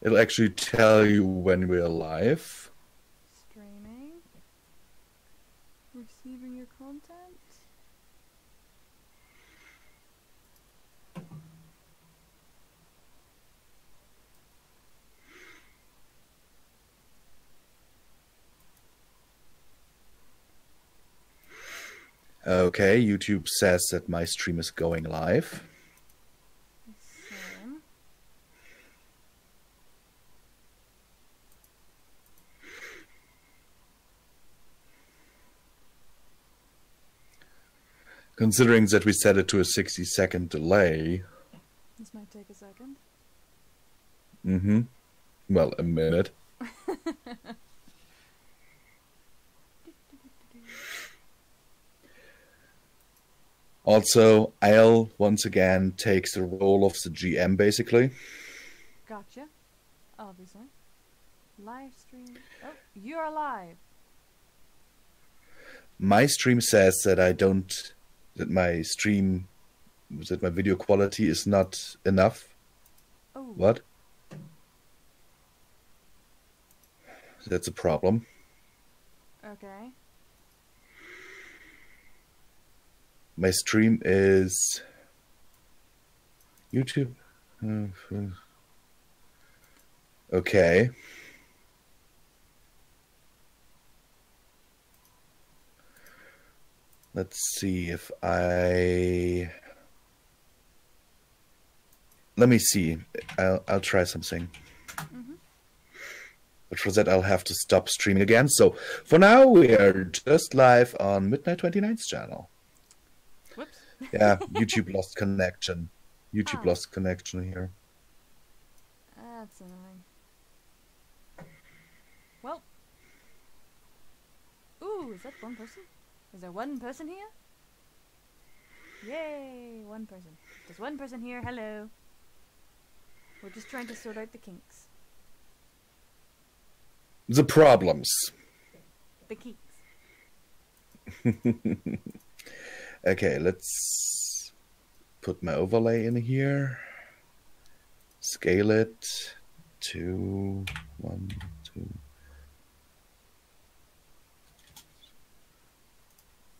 It'll actually tell you when we're live. Streaming. Receiving your content. Okay, YouTube says that my stream is going live. Same. Considering that we set it to a 60-second delay. This might take a second. Mm-hmm. Well, a minute. Also, I'll once again takes the role of the GM, basically. Gotcha. Obviously. Live stream. Oh, you are live. My stream says that that my video quality is not enough. Oh. What? That's a problem. Okay. My stream is YouTube. Okay. Let's see if let me see. I'll try something. Mm-hmm. But for that, I'll have to stop streaming again. So for now, we are just live on Midnight 29's channel. Whoops. Yeah, YouTube lost connection. YouTube Ah. lost connection here. That's annoying. Well. Ooh, is that one person? Is there one person here? Yay, one person. There's one person here, hello. We're just trying to sort out the kinks. The problems. The kinks. Okay, let's put my overlay in here. Scale it to 1, 2.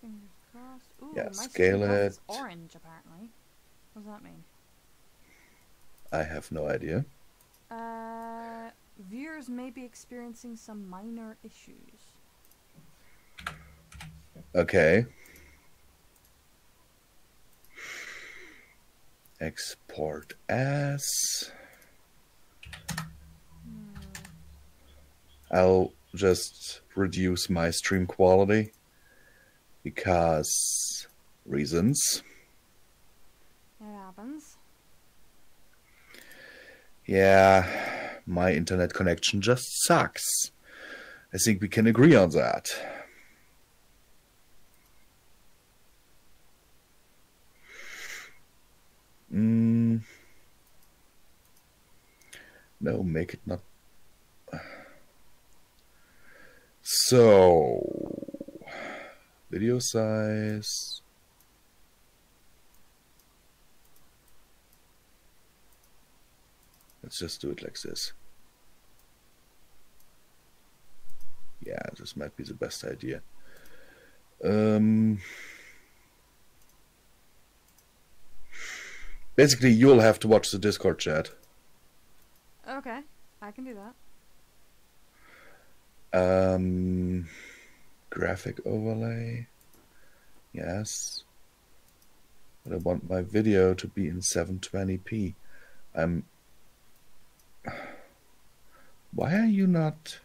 Fingers crossed. Ooh, Yeah, my scale stream it. is orange apparently. What does that mean? I have no idea. Viewers may be experiencing some minor issues. Okay. Export as. I'll just reduce my stream quality because reasons. It happens. Yeah, my internet connection just sucks. I think we can agree on that. No, make it not. So, video size. Let's just do it like this. Yeah, this might be the best idea. Basically, you'll have to watch the Discord chat. Okay, I can do that. Graphic overlay. Yes. But I want my video to be in 720p. Why are you not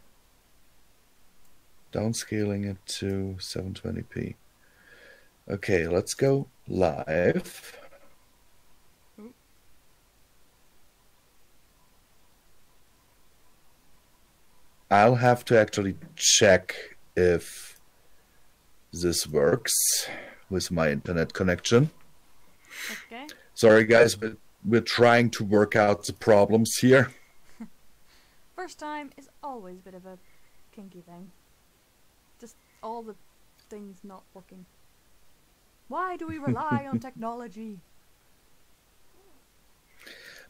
downscaling it to 720p? Okay, let's go live. I'll have to actually check if this works with my internet connection. Okay. Sorry guys, but we're trying to work out the problems here. First time is always a bit of a kinky thing. Just all the things not working. Why do we rely on technology?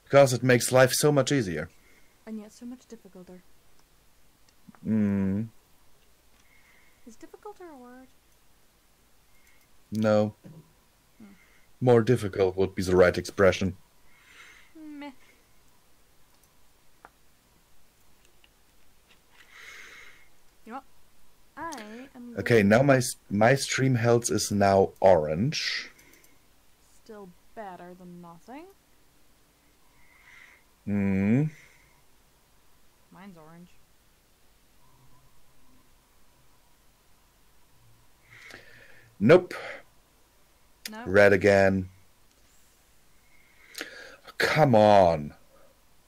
Because it makes life so much easier. and yet so much difficulter. Is difficulter a word? No. More difficult would be the right expression. Meh. You know what? I am Okay, now my stream health is now orange. still better than nothing. Mine's orange. Nope. No. Red again. Come on.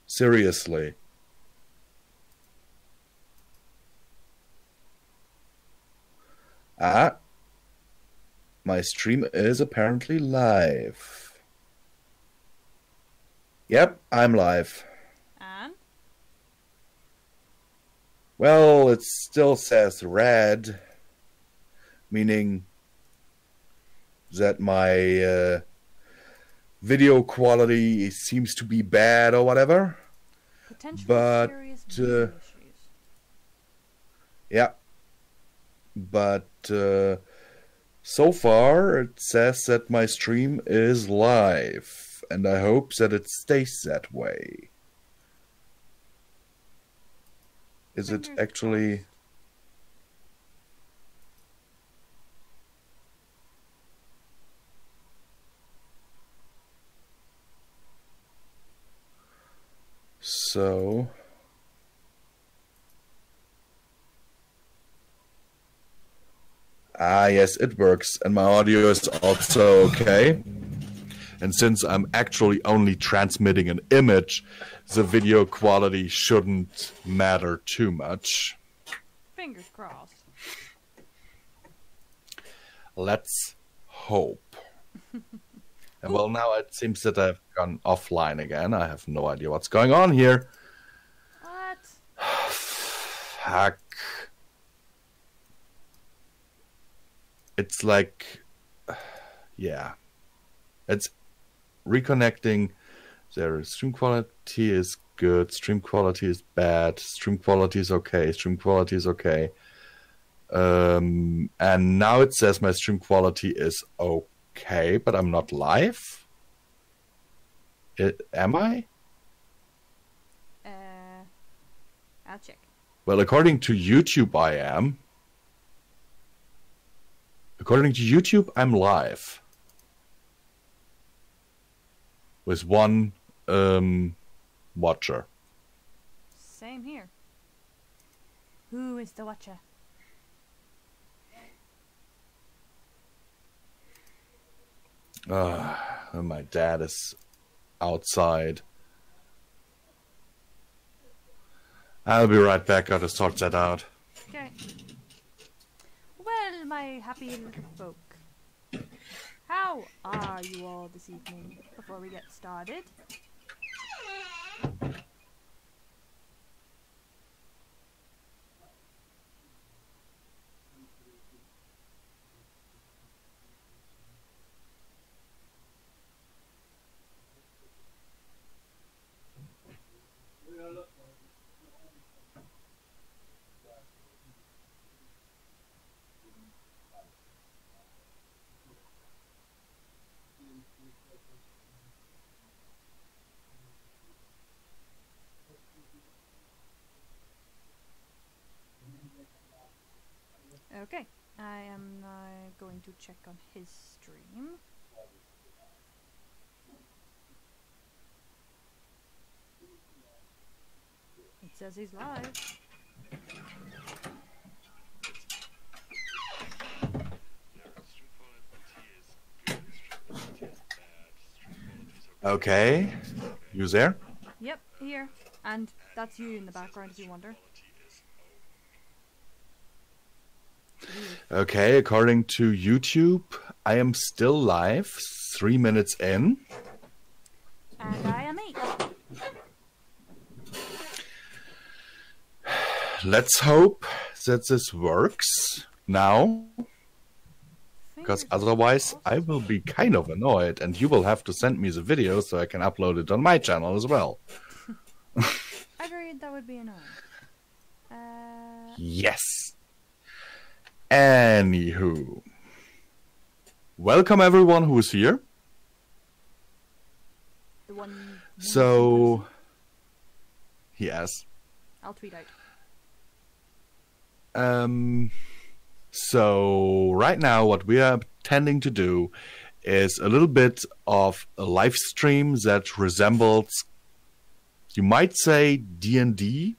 Seriously. Ah. My stream is apparently live. Yep, I'm live. And? Well, it still says red, meaning that my video quality seems to be bad or whatever. Potentially But, serious video issues. Yeah. But so far it says that my stream is live, and I hope that it stays that way. Is it Fingers actually... crossed. So... Ah, yes, it works, and my audio is also okay. And since I'm actually only transmitting an image, the video quality shouldn't matter too much. Fingers crossed. Let's hope. And well, now it seems that I've gone offline again. I have no idea what's going on here. What? Fuck. It's like... Yeah. It's reconnecting. Their stream quality is good. Stream quality is bad. Stream quality is okay. Stream quality is okay. And now it says my stream quality is okay, but I'm not live. Am I? I'll check. Well, according to YouTube, I am. According to YouTube, I'm live. With one watcher. Same here. Who is the watcher? And my dad is outside. I'll be right back. Gotta sort that out. Okay. Well, my happy little folk. How are you all this evening before we get started? Okay, I am now going to check on his stream. It says he's live. Okay. You there? Yep, here. And that's you in the background if you wonder. Okay, according to YouTube, I am still live, 3 minutes in. And I am 8. Let's hope that this works now, because Fingers otherwise crossed. I will be kind of annoyed, and you will have to send me the video so I can upload it on my channel as well. I very worried that would be annoying. Yes. Anywho. Welcome everyone who is here. The one. So, yes. I'll tweet out. So right now what we are tending to do is a little bit of a live stream that resembles, you might say, D&D,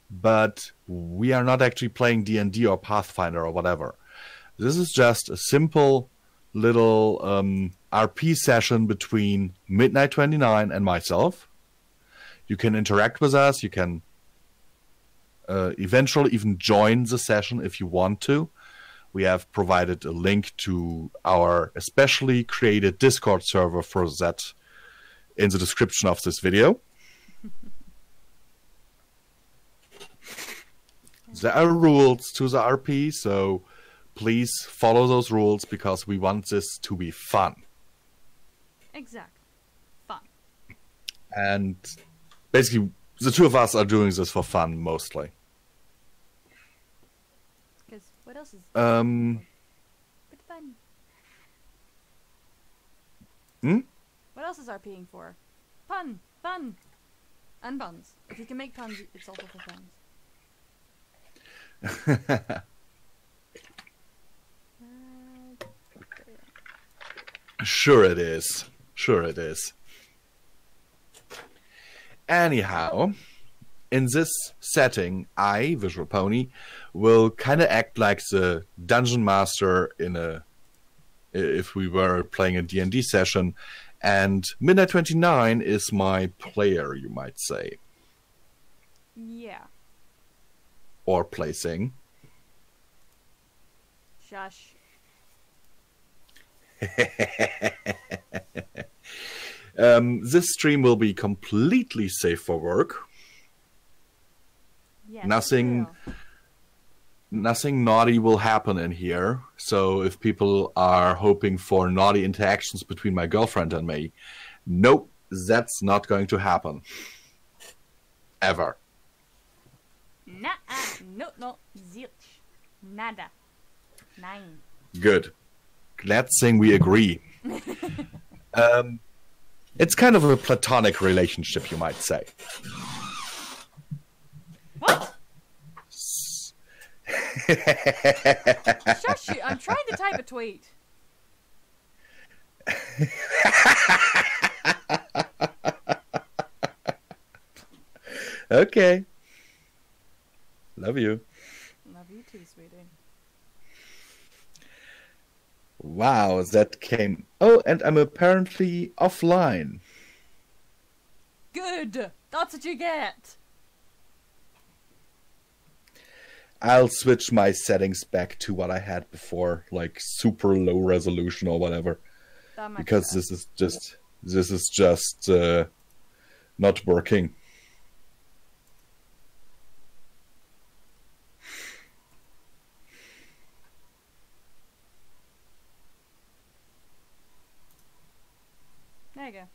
but we are not actually playing D&D or Pathfinder or whatever. This is just a simple little RP session between Midnight29 and myself. You can interact with us, you can eventually even join the session if you want to. We have provided a link to our especially created Discord server for that in the description of this video. There are rules to the RP, so please follow those rules because we want this to be fun. Exactly. Fun. And basically, the two of us are doing this for fun mostly. Because what else is... But fun. What else is RPing for? Fun. Fun. And puns. If you can make puns, it's also for fun. Sure it is. Sure it is. Anyhow, in this setting, I, Visual Pony, will kind of act like the dungeon master if we were playing a D&D session, and Midnight29 is my player, you might say. Yeah. Or placing. Shush. This stream will be completely safe for work. Yes, Nothing naughty will happen in here. So if people are hoping for naughty interactions between my girlfriend and me, nope, that's not going to happen. Ever. No, zilch. Nada. Nine. Good. Glad thing we agree. It's kind of a platonic relationship, you might say. What? Shush you, I'm trying to type a tweet. Okay. Love you. Love you too, sweetie. Wow, that came... Oh, and I'm apparently offline. Good! That's what you get! I'll switch my settings back to what I had before, like super low resolution or whatever. Because this is just not working. There you go.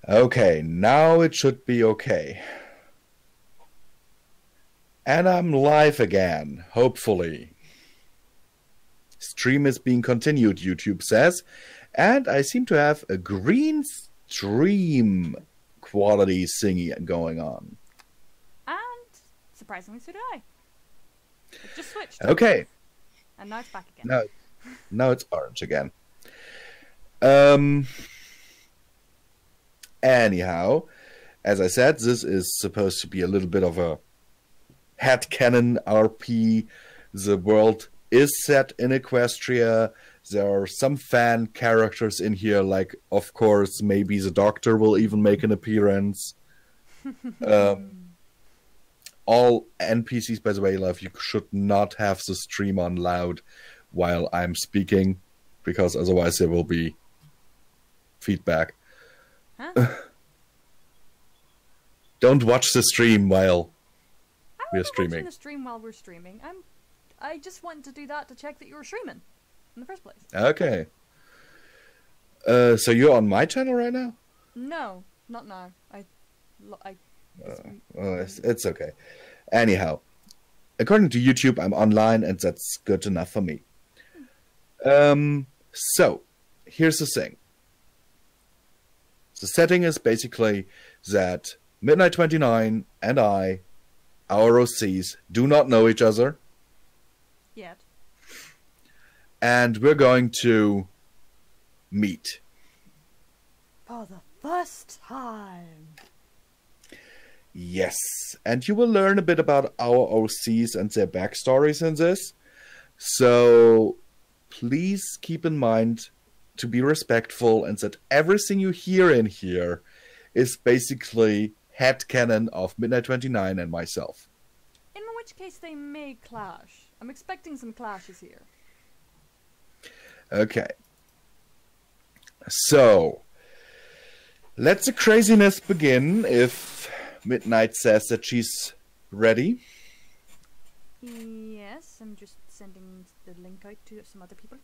Okay, now it should be okay. And I'm live again, hopefully. Stream is being continued, YouTube says. And I seem to have a green stream quality thingy going on. And, surprisingly, so did I. It just switched. Okay. And now it's back again. Now it's orange again. Anyhow, as I said, this is supposed to be a little bit of a headcanon RP. The world is set in Equestria. There are some fan characters in here, like, of course, maybe the Doctor will even make an appearance. All NPCs, by the way, love, you should not have the stream on loud while I'm speaking, because otherwise there will be feedback. Huh? Don't watch the stream while we're streaming. Watching the stream while we're streaming. I just wanted to do that to check that you were streaming in the first place. Okay. So you're on my channel right now? No, Not now. I. It's okay. Anyhow, according to YouTube, I'm online, and that's good enough for me. So, here's the thing. The setting is basically that Midnight 29 and our OCs, do not know each other, Yet. and we're going to meet. For the first time. Yes, and you will learn a bit about our OCs and their backstories in this. So please keep in mind to be respectful and that everything you hear in here is basically headcanon of Midnight 29 and myself. In which case they may clash. I'm expecting some clashes here. Okay. So, let the craziness begin if Midnight says that she's ready. Yes, I'm just sending the link out to some other people.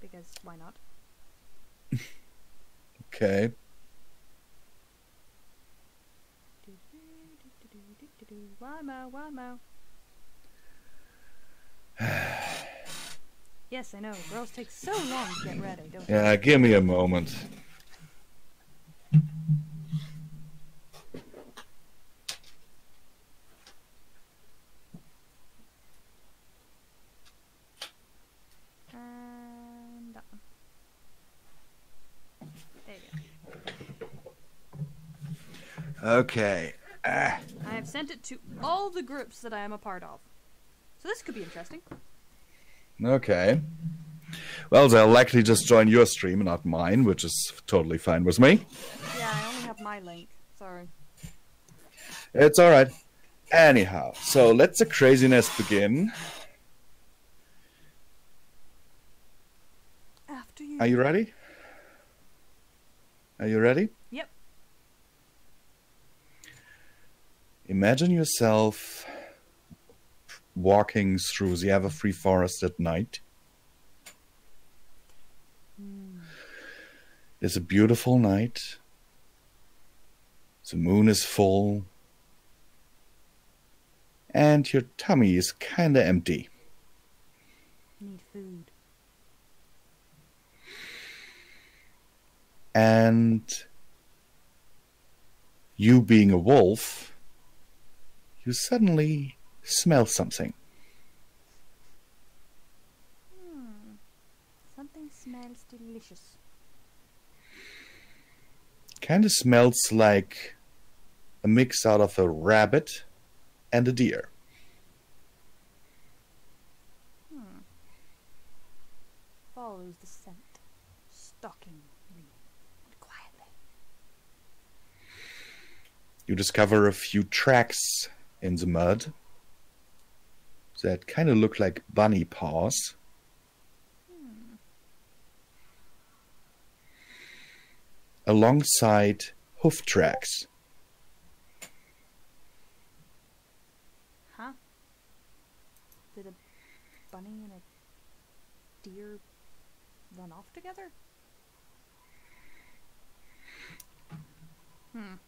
Because why not? Okay. Why mo? Yes, I know. Girls take so long to get ready, don't they? Yeah, give me a moment. And that one. There you go. Okay. I have sent it to all the groups that I am a part of. So this could be interesting. Okay. Well, they'll likely just join your stream, not mine, which is totally fine with me. Yeah, I only have my link. Sorry. It's alright. Anyhow, so let the craziness begin. After you. Are you ready? Are you ready? Yep. Imagine yourself walking through the Everfree Forest at night. It's a beautiful night. The moon is full. And your tummy is kinda empty. Need food. And you being a wolf, you suddenly smell something. Something smells delicious. Kinda smells like a mix out of a rabbit and a deer. Follows the scent. Stalking me quietly. You discover a few tracks in the mud that kind of look like bunny paws. Alongside hoof tracks. Huh? Did a bunny and a deer run off together?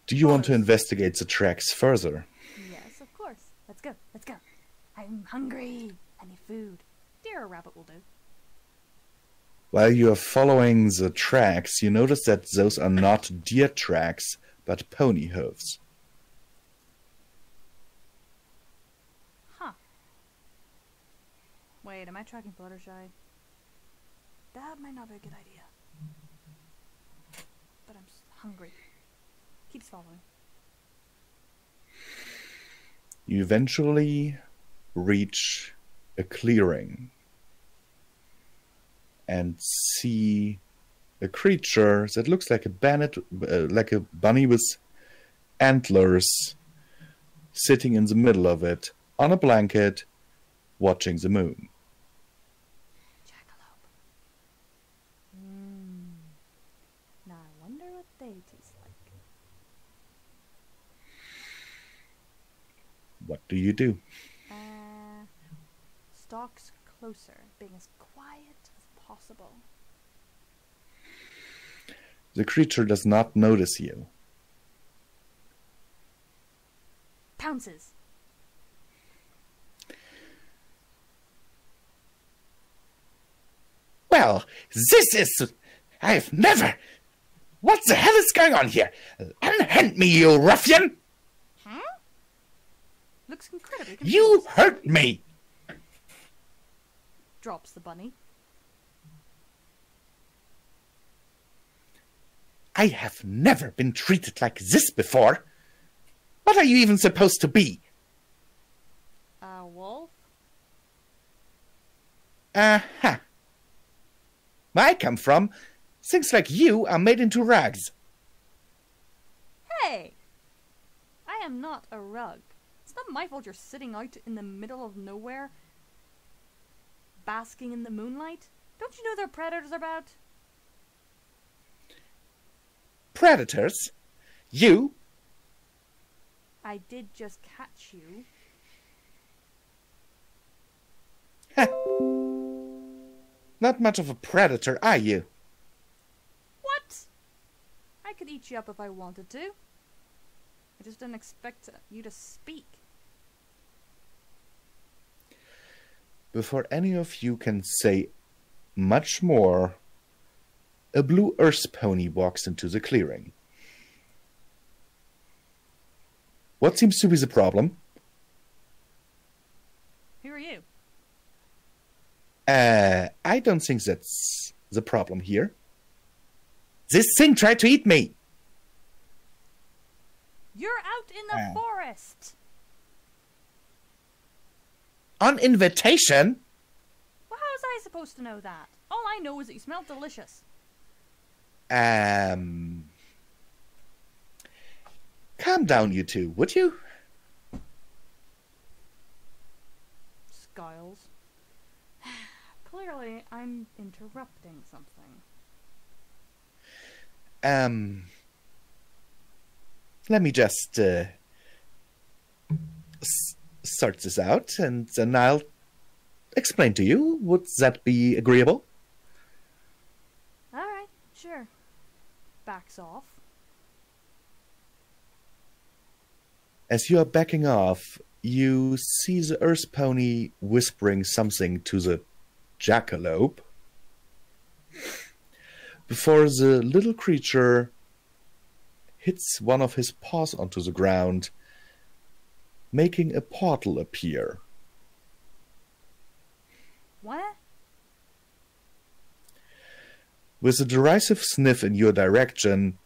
Do you want to investigate the tracks further? Yes, of course. Let's go. Let's go. I'm hungry. I need food. Deer or rabbit will do. While you are following the tracks, you notice that those are not deer tracks, but pony hooves. Huh. Wait, am I tracking Fluttershy? That might not be a good idea. But I'm hungry. Keeps following. You eventually reach a clearing and see a creature that looks like like a bunny with antlers sitting in the middle of it on a blanket watching the moon. Jackalope. Now I wonder what they taste like. What do you do? Stalks closer, being as quiet as possible. The creature does not notice you. Pounces. Well, this is... I've never... What the hell is going on here? Unhand me, you ruffian! Huh? Looks incredibly confused. You hurt me! Drops the bunny. I have never been treated like this before. What are you even supposed to be? A wolf? Uh-huh. Where I come from, things like you are made into rugs. Hey! I am not a rug. It's not my fault you're sitting out in the middle of nowhere, basking in the moonlight. Don't you know there are predators about? Predators? You? I did just catch you. Not much of a predator, are you? What? I could eat you up if I wanted to. I just didn't expect you to speak. Before any of you can say much more, a blue earth pony walks into the clearing. What seems to be the problem? Who are you? I don't think that's the problem here. This thing tried to eat me. You're out in the forest. On invitation? Well, how was I supposed to know that? All I know is that you smell delicious. Calm down, you two, would you? Skiles. Clearly, I'm interrupting something. Let me just sort this out, and then I'll explain to you. Would that be agreeable? Alright, sure. Backs off. As you are backing off, you see the earth pony whispering something to the jackalope before the little creature hits one of his paws onto the ground, making a portal appear. What? With a derisive sniff in your direction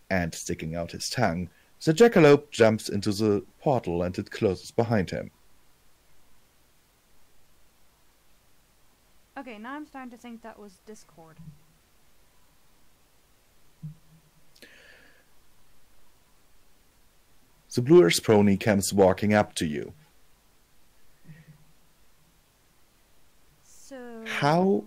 and sticking out his tongue, the jackalope jumps into the portal and it closes behind him. Okay, now I'm starting to think that was Discord. The blue earth pony comes walking up to you. So... How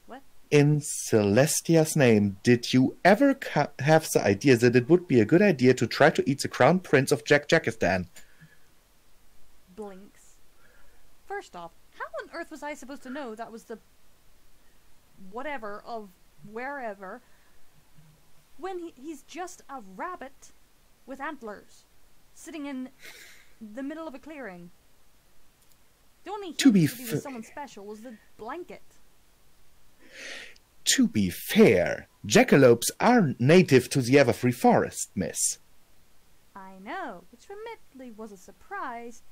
What? in Celestia's name did you ever have the idea that it would be a good idea to try to eat the crown prince of Jakistan? Blinks. First off, how on earth was I supposed to know that was the whatever of wherever when he's just a rabbit with antlers sitting in the middle of a clearing? The only hint To be that he was someone special was the blanket. To be fair, jackalopes are native to the Everfree Forest, miss. I know, which admittedly was a surprise,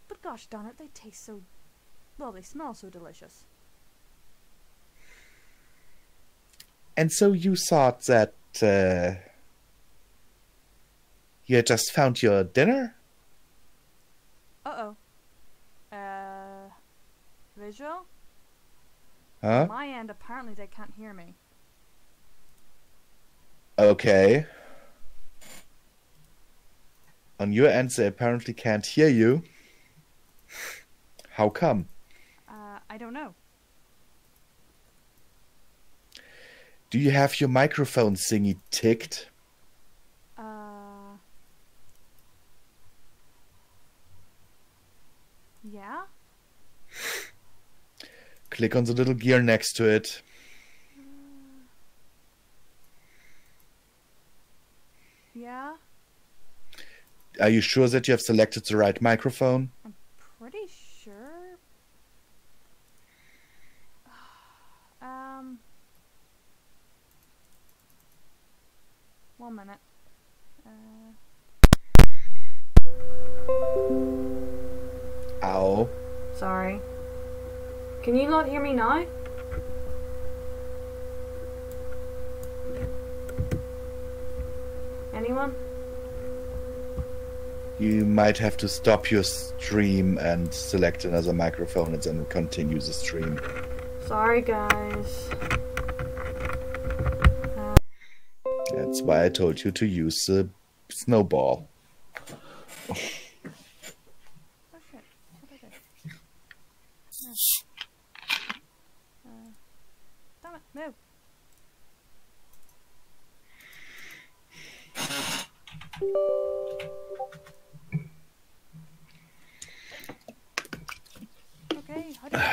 but gosh darn it, they taste so... well, they smell so delicious. And so you thought that you had just found your dinner? Uh-oh. Visual? Huh? On my end, apparently they can't hear me. Okay. On your end, they apparently can't hear you. How come? I don't know. Do you have your microphone thingy ticked? Yeah? Click on the little gear next to it. Yeah? Are you sure that you have selected the right microphone? I'm pretty sure. One minute. Ow. Sorry. Can you not hear me now? Anyone? You might have to stop your stream and select another microphone and then continue the stream. Sorry, guys. That's why I told you to use the snowball. Oh shit. What did I do? No. Damn it, move. Okay, how do you...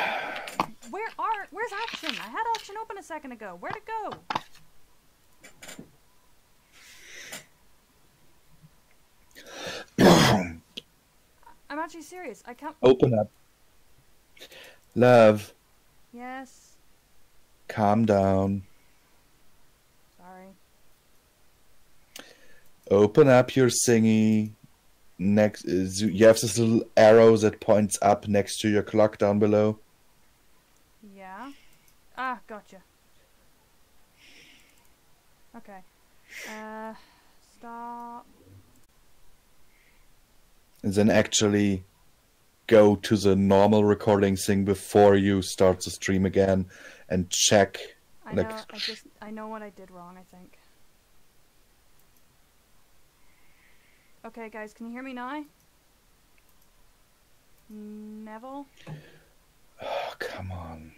Where's action? I had action open a second ago. Where'd it go? I'm actually serious. I can't... Open up. Love, Yes. calm down. Sorry. Open up your thingy. Next, you have this little arrow that points up next to your clock down below. Yeah. Ah, gotcha. Okay. Stop. And then actually go to the normal recording thing before you start the stream again and check. I know, I know what I did wrong, I think. Okay, guys, can you hear me now? Neville? Oh, come on.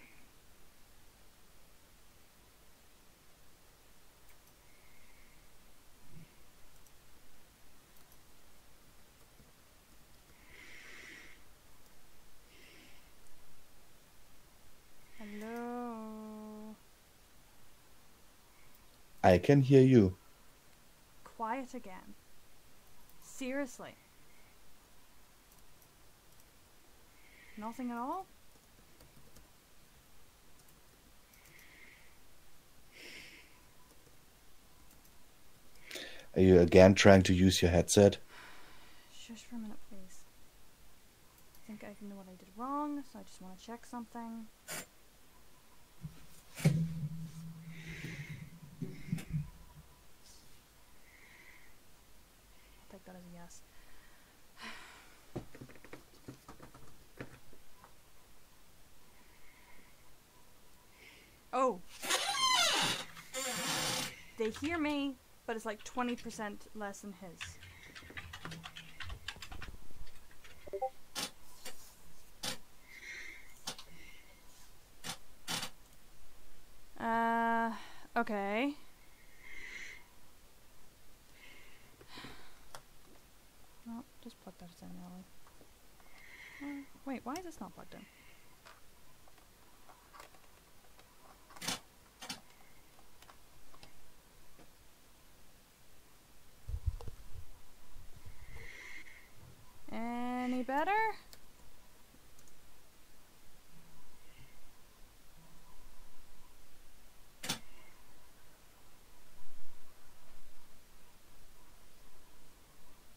Hello? I can hear you. Quiet again. Seriously. Nothing at all? Are you again trying to use your headset? Shush for a minute, please. I think I know what I did wrong, so I just want to check something. I'll take that as a yes. Oh! They hear me, but it's like 20% less than his. Okay. Well, just plug that in, Ellie. Wait, why is this not plugged in? Any better?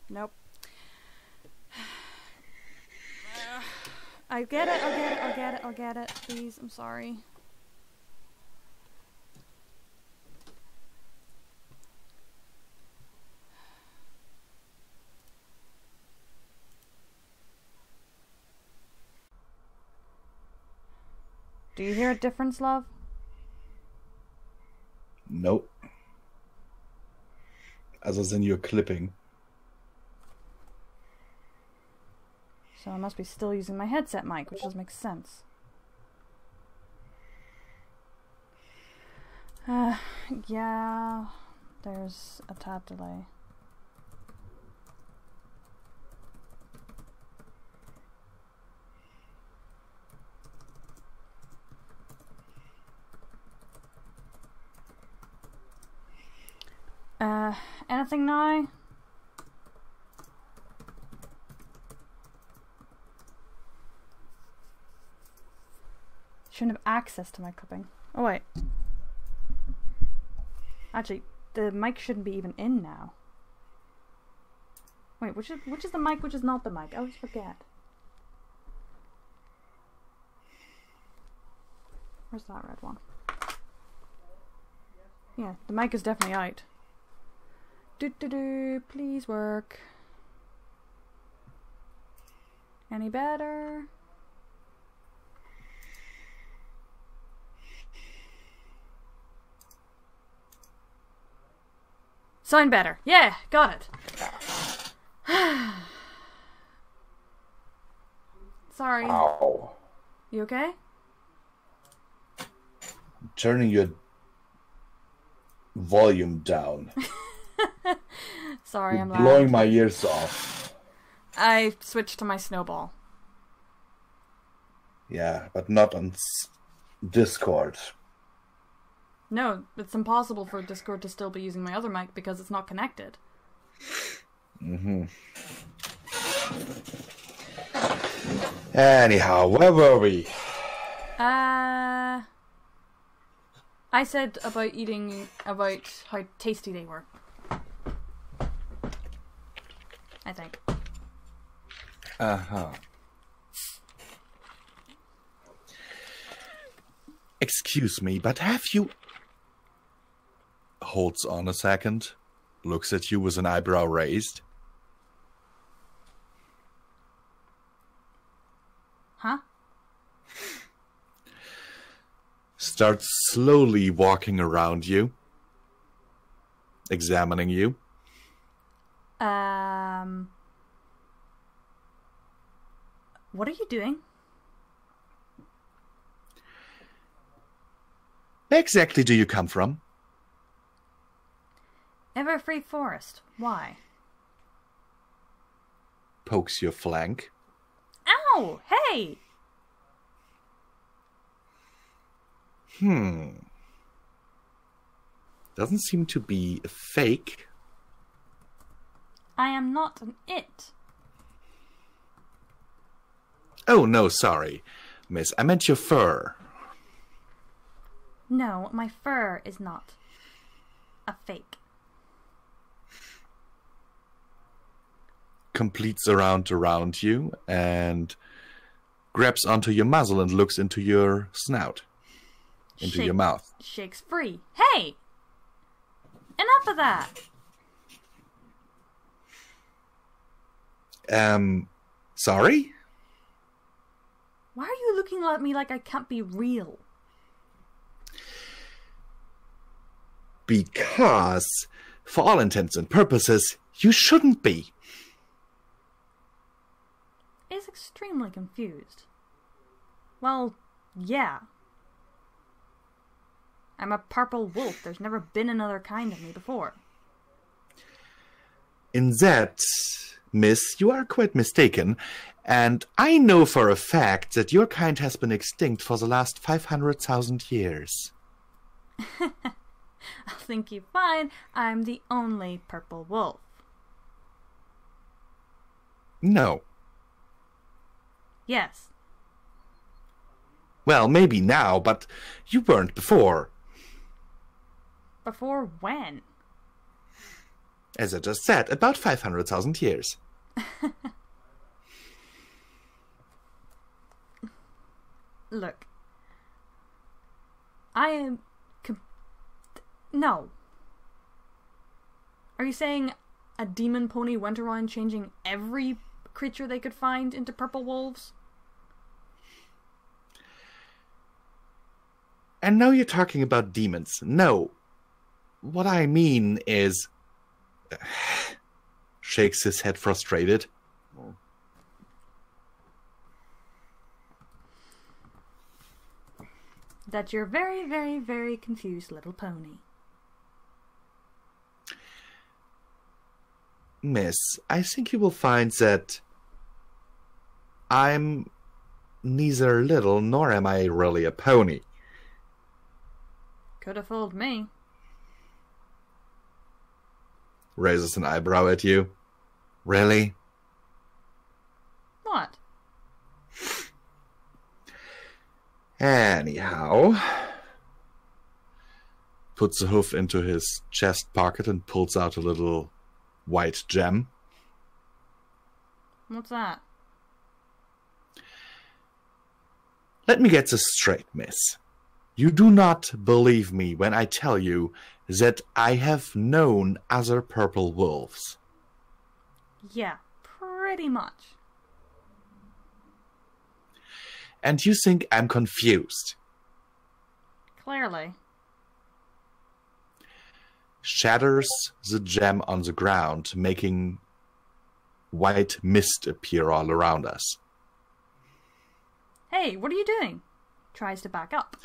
Nope. I get it, I'll get it. Please, I'm sorry. Do you hear a difference, love? Nope. Other than your clipping. So I must be still using my headset mic, which doesn't make sense. Yeah, there's a tad delay. Anything now? Shouldn't have access to my cupping. Oh wait. Actually, the mic shouldn't be even in now. Wait, which is the mic, which is not the mic? I always forget. Where's that red one? Yeah, the mic is definitely out. Please work. Any better? Sound better. Yeah, got it. Sorry. Ow. You okay? Turning your volume down. Sorry, You're I'm blowing loud. my ears off. I switched to my snowball. Yeah, but not on Discord. No, it's impossible for Discord to still be using my other mic because it's not connected. Anyhow, where were we? I said about how tasty they were. I think. Uh-huh. Excuse me, but have you... Holds on a second. Looks at you with an eyebrow raised. Huh? Starts slowly walking around you. Examining you. What are you doing? Where exactly do you come from? Everfree Forest. Why? Pokes your flank. Ow! Hey! Doesn't seem to be a fake. I am not an it. Oh, no, sorry, miss. I meant your fur. No, my fur is not a fake. Completes around you and grabs onto your muzzle and looks into your snout. Into your mouth. Shakes free. Hey! Enough of that! Sorry? Why are you looking at me like I can't be real? Because, for all intents and purposes, you shouldn't be. Is extremely confused. Well, yeah. I'm a purple wolf. There's never been another kind of me before. In that, miss, you are quite mistaken, and I know for a fact that your kind has been extinct for the last 500,000 years. I'll think you fine. I'm the only purple wolf. No. Yes. Well, maybe now, but you weren't before. Before when? As I just said, about 500,000 years. Look. I am... No. Are you saying a demon pony went around changing every creature they could find into purple wolves? And now you're talking about demons. No. What I mean is... Shakes his head frustrated. That you're very, very, very confused little pony. Miss, I think you will find that I'm neither little nor am I really a pony. Could have fooled me. raises an eyebrow at you. Really? What? Anyhow, puts a hoof into his chest pocket and pulls out a little white gem. What's that? Let me get this straight, miss. You do not believe me when I tell you that I have known other purple wolves. Yeah, pretty much. And you think I'm confused. Clearly. Shatters the gem on the ground, making white mist appear all around us. Hey, what are you doing? Tries to back up.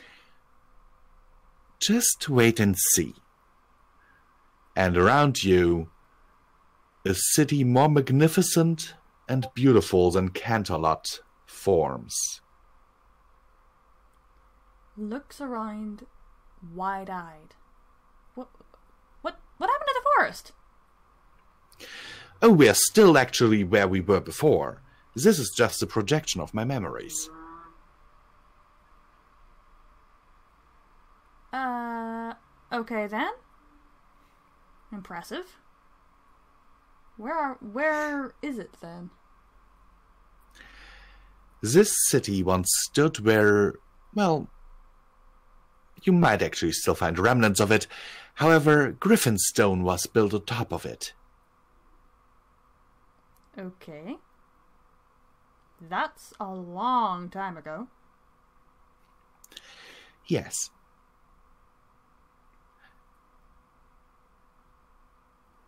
Just wait and see. And around you, a city more magnificent and beautiful than Canterlot forms. Looks around, wide-eyed. What happened to the forest? Oh, we're still actually where we were before. This is just a projection of my memories. Okay then. Impressive. Where is it then? This city once stood where, well, you might actually still find remnants of it. However, Griffin stone was built on top of it. Okay. That's a long time ago. Yes.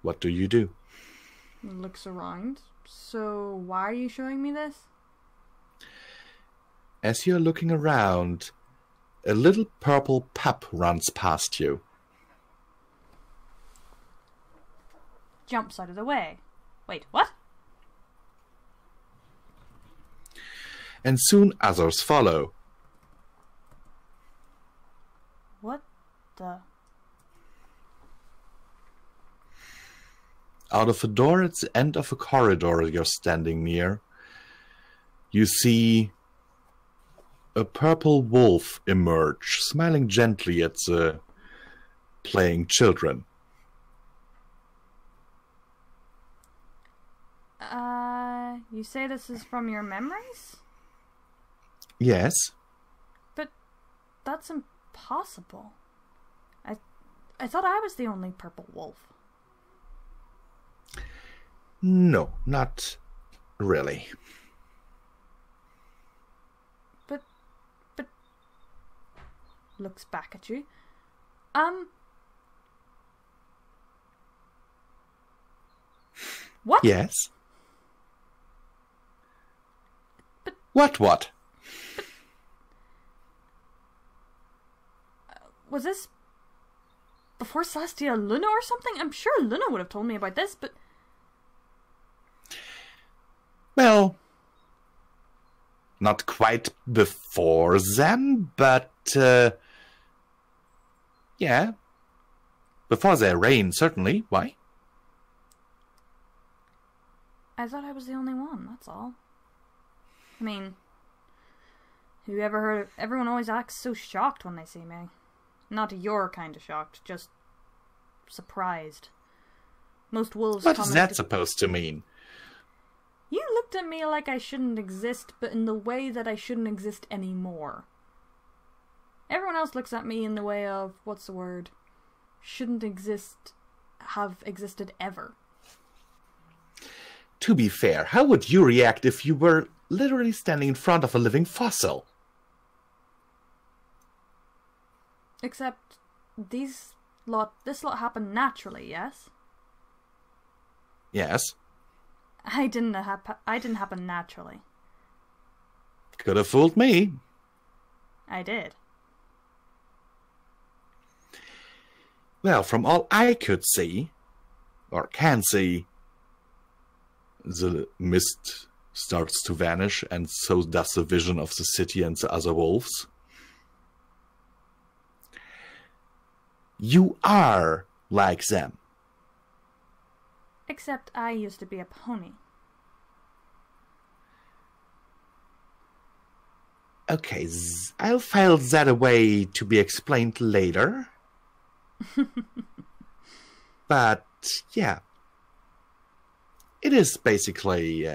What do you do? Looks around. So why are you showing me this? As you're looking around, a little purple pup runs past you. Jumps out of the way. Wait, what? And soon others follow. What the... Out of a door at the end of a corridor you're standing near, you see a purple wolf emerge, smiling gently at the playing children. You say this is from your memories? Yes? But that's impossible. I thought I was the only purple wolf. No, not really. But looks back at you. What? Yes? But... What? Was this before Celestia Luna or something? I'm sure Luna would have told me about this, but... Well, not quite before them, but, yeah. Before their reign, certainly. Why? I thought I was the only one, that's all. I mean, who ever heard... Everyone always acts so shocked when they see me. Not your kind of shocked, just surprised. Most wolves What is that supposed to mean? You looked at me like I shouldn't exist, but in the way that I shouldn't exist anymore. Everyone else looks at me in the way of, what's the word? Shouldn't exist, have existed ever. To be fair, how would you react if you were literally standing in front of a living fossil? Except, this lot happened naturally, yes? Yes. I didn't happen naturally. Could have fooled me. I did. Well, from all I could see, or can see, the mist starts to vanish, and so does the vision of the city and the other wolves. You are like them. Except I used to be a pony. Okay, I'll file that away to be explained later. But, yeah. It is basically,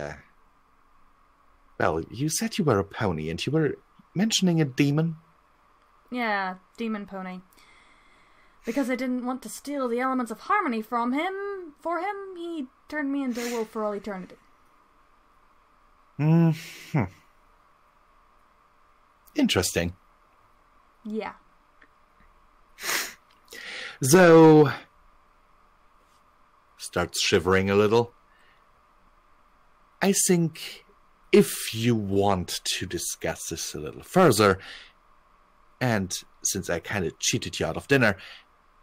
well, you said you were a pony, and you were mentioning a demon? Yeah, demon pony. Because I didn't want to steal the elements of harmony from him, he turned me into a wolf for all eternity. Mm-hmm. Interesting. Yeah. Zoe starts shivering a little. I think if you want to discuss this a little further, and since I kind of cheated you out of dinner,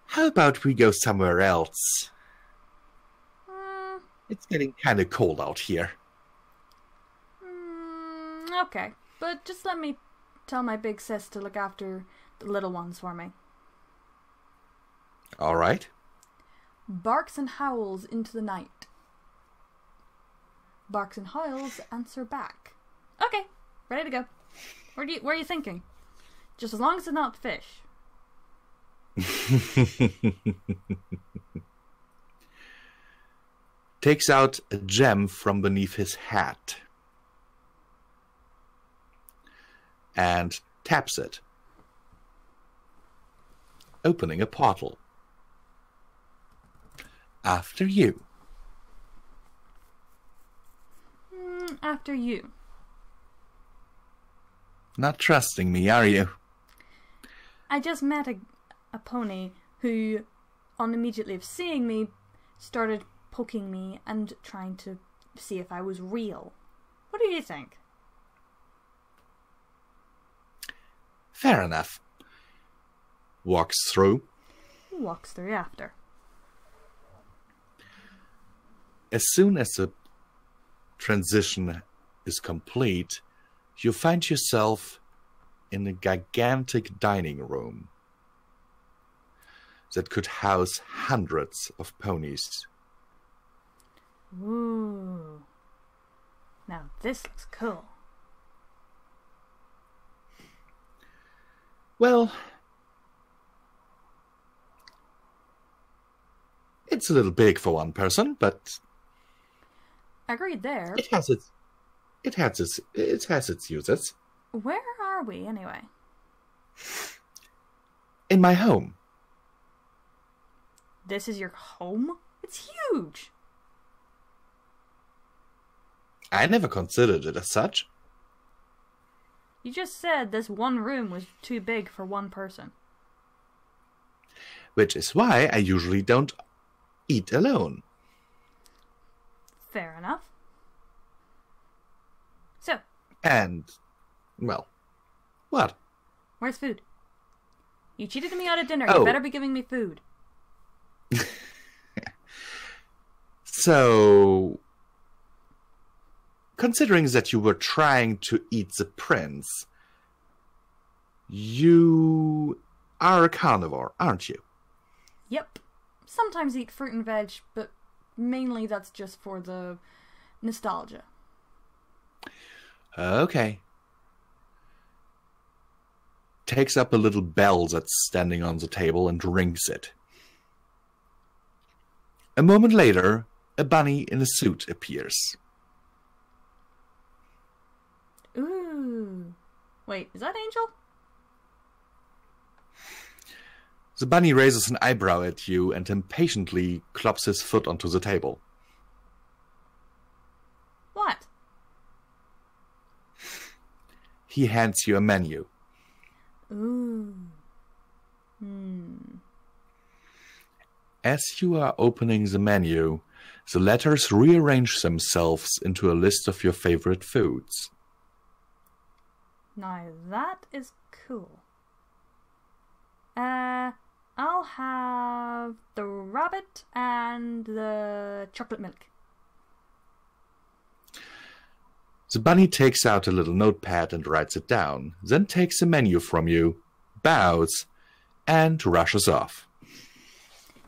how about we go somewhere else? It's getting kind of cold out here. Okay, but just let me tell my big sis to look after the little ones for me. All right. Barks and howls into the night. Barks and howls answer back. Okay, ready to go. Where are you thinking? Just as long as it's not fish. Takes out a gem from beneath his hat and taps it, opening a portal. After you. After you. Not trusting me, are you? I just met a pony who, on immediately of seeing me, started poking me and trying to see if I was real. What do you think? Fair enough. Walks through. Walks through after. As soon as the transition is complete, you find yourself in a gigantic dining room that could house hundreds of ponies. Ooh. Now this looks cool. Well, it's a little big for one person, but Agreed there. it has its uses. Where are we anyway? In my home. This is your home? It's huge. I never considered it as such. You just said this one room was too big for one person. Which is why I usually don't eat alone. Fair enough. So, And, well, what? where's food? You cheated me out of dinner. Oh. You better be giving me food. So, considering that you were trying to eat the prince, you are a carnivore, aren't you? Yep. Sometimes eat fruit and veg, but mainly that's just for the nostalgia. Okay. Takes up a little bell that's standing on the table and rings it. A moment later, a bunny in a suit appears. Ooh. Wait, is that Angel? The bunny raises an eyebrow at you and impatiently clops his foot onto the table. What? He hands you a menu. Ooh. As you are opening the menu, the letters rearrange themselves into a list of your favorite foods. Now that is cool. I'll have the rabbit and the chocolate milk. The bunny takes out a little notepad and writes it down, then takes the menu from you, bows, and rushes off.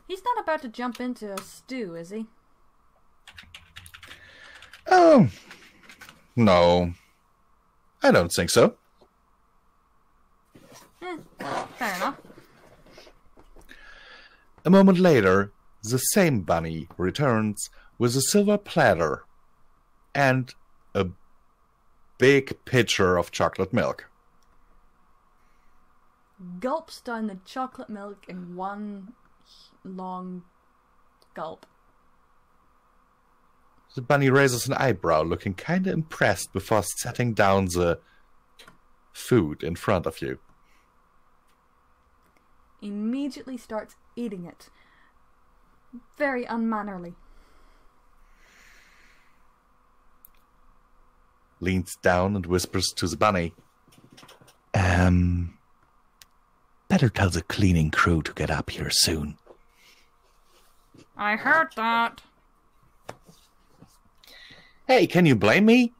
He's not about to jump into a stew, is he? Oh, no. I don't think so. Fair enough. A moment later, the same bunny returns with a silver platter and a big pitcher of chocolate milk. Gulps down the chocolate milk in one long gulp. The bunny raises an eyebrow, looking kinda impressed before setting down the food in front of you. Immediately starts eating it. Very unmannerly. Leans down and whispers to the bunny. Better tell the cleaning crew to get up here soon. I heard that. Hey, can you blame me?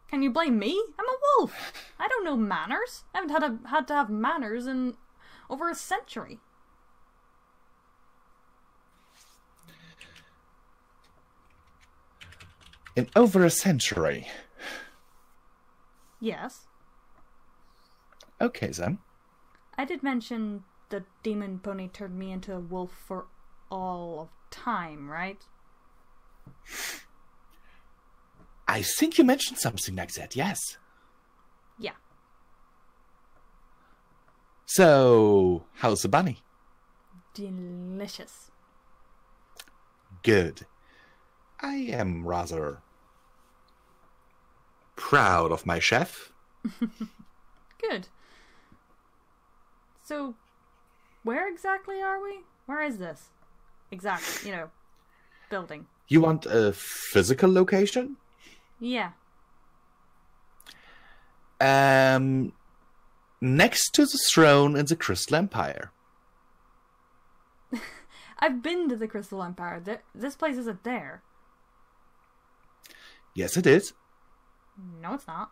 Can you blame me? I'm a wolf. I don't know manners. I haven't had to have manners in over a century. In over a century. Yes. Okay, then. I did mention the demon pony turned me into a wolf for all of time, right? I think you mentioned something like that, yes. Yeah. So, how's the bunny? Delicious. Good. I am rather proud of my chef. Good. So, where exactly are we? Where is this? Exactly, building. You want a physical location? Yeah. Next to the throne in the Crystal Empire. I've been to the Crystal Empire. This place isn't there. Yes, it is. No, it's not.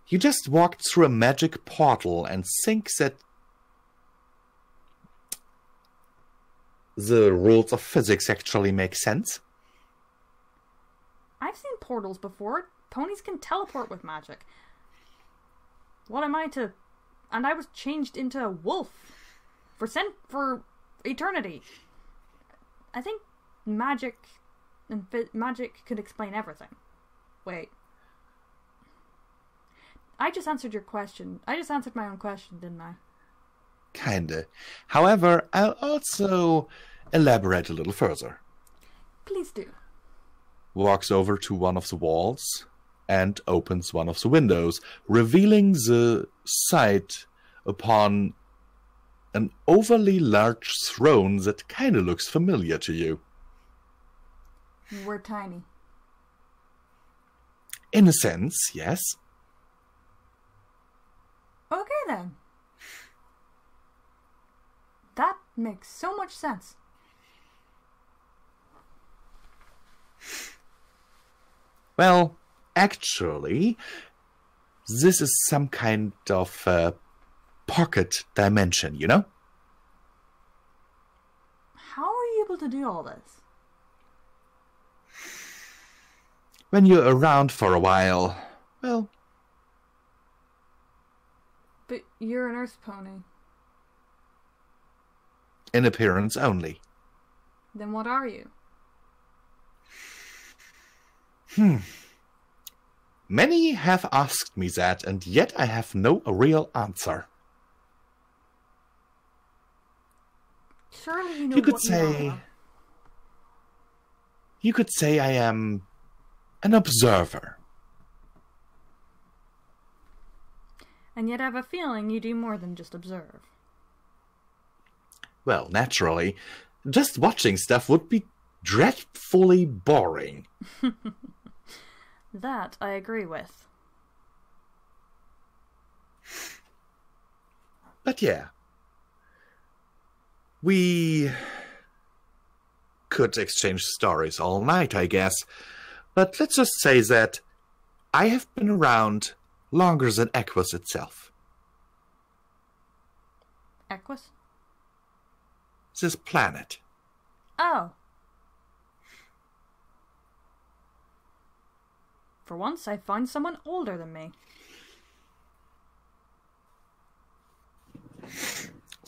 You just walked through a magic portal and think that the rules of physics actually make sense? I've seen portals before. Ponies can teleport with magic. What am I to... And I was changed into a wolf. For eternity. I think magic could explain everything. Wait. I just answered your question. I just answered my own question, didn't I? Kinda. However, I'll also elaborate a little further. Please do. Walks over to one of the walls and opens one of the windows, revealing the sight upon an overly large throne that kinda looks familiar to you. We're tiny. In a sense, yes. Okay then. That makes so much sense. Well, actually, this is some kind of pocket dimension, you know? How are you able to do all this? When you're around for a while, well... But you're an earth pony. in appearance only. Then what are you? Many have asked me that, and yet I have no real answer. Surely you know You could what say... you are. You could say I am an observer. And yet I have a feeling you do more than just observe. Well, naturally, just watching stuff would be dreadfully boring. That I agree with. But yeah. We could exchange stories all night, I guess. But let's just say that I have been around longer than Equus itself. Equus? This planet. Oh. For once, I find someone older than me.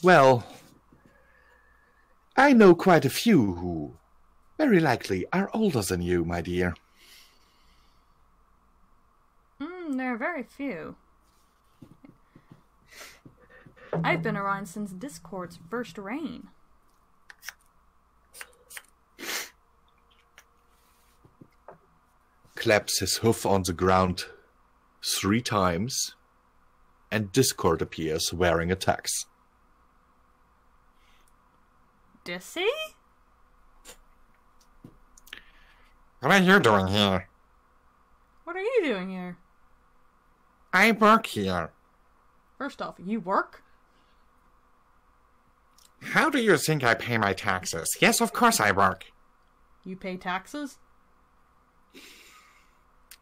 Well, I know quite a few who very likely are older than you, my dear. There are very few. I've been around since Discord's first reign. Claps his hoof on the ground 3 times, and Discord appears wearing a tux. Dissy? What are you doing here? What are you doing here? I work here. First off, you work? How do you think I pay my taxes? Yes, of course I work. You pay taxes?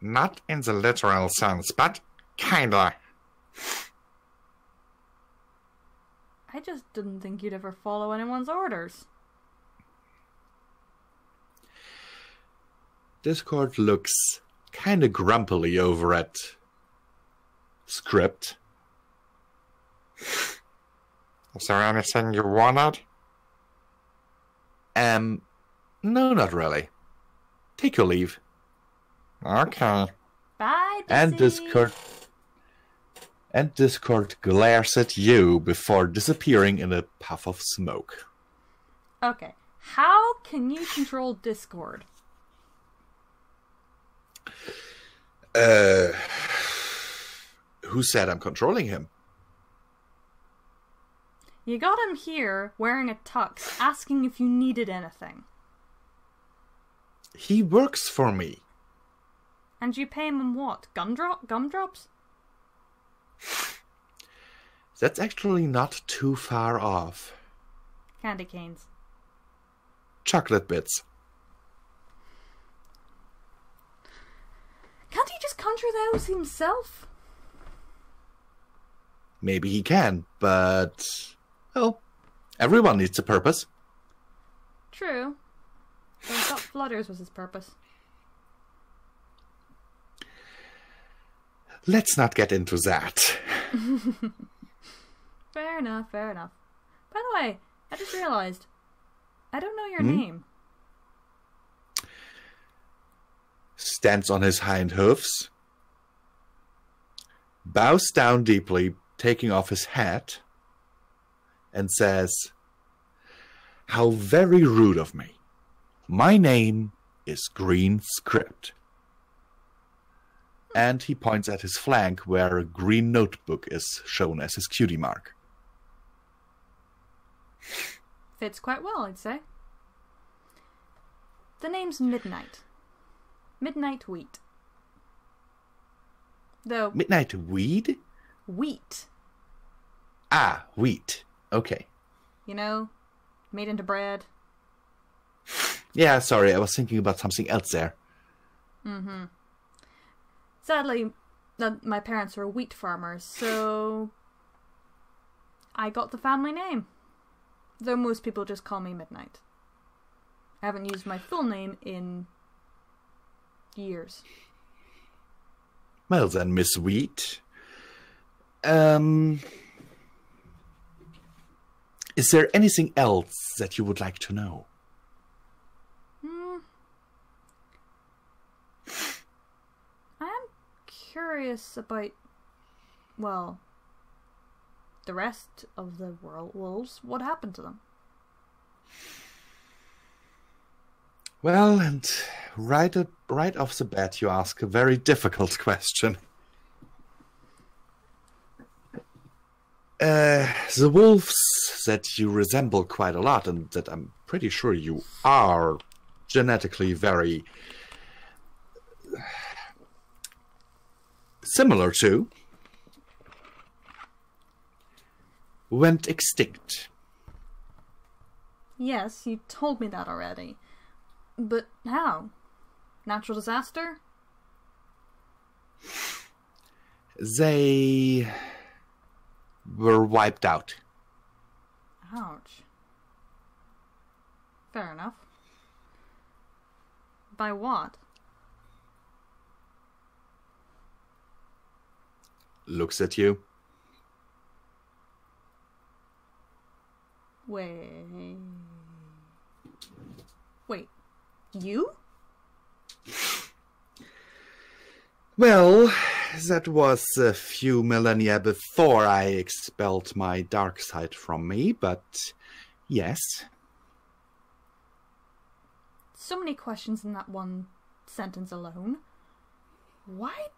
Not in the literal sense, but kinda. I just didn't think you'd ever follow anyone's orders. Discord looks kinda grumpily over at Script. Is there anything you wanted? No, not really. Take your leave. Okay. Bye, Dissy. And Discord glares at you before disappearing in a puff of smoke. Okay, how can you control Discord? Who said I'm controlling him? You got him here, wearing a tux, asking if you needed anything. He works for me. And you pay him in what? Gumdrops? That's actually not too far off. Candy canes. Chocolate bits. Can't he just conjure those himself? Maybe he can, but... well, everyone needs a purpose. True. But I thought Flutters was his purpose. Let's not get into that. Fair enough, fair enough. By the way, I just realized, I don't know your name. Stands on his hind hoofs. Bows down deeply, taking off his hat. And says, "How very rude of me. My name is Green Script." And he points at his flank where a green notebook is shown as his cutie mark. Fits quite well, I'd say. The name's Midnight. Midnight Wheat. Though, Midnight Weed? wheat, Ah, wheat. Okay. you know, made into bread. Yeah, sorry, I was thinking about something else there. Sadly, my parents were wheat farmers, so I got the family name. Though most people just call me Midnight. I haven't used my full name in years. Well then, Miss Wheat. Is there anything else that you would like to know? I am curious about, well, the rest of the wolves. What happened to them? Well, and right off the bat, you ask a very difficult question. The wolves that you resemble quite a lot, and that I'm pretty sure you are genetically very similar to, went extinct. Yes, you told me that already. But how? Natural disaster? They were wiped out. Ouch. Fair enough. By what? looks at you. Wait. You? Well, that was a few millennia before I expelled my dark side from me, but yes. So many questions in that one sentence alone. Why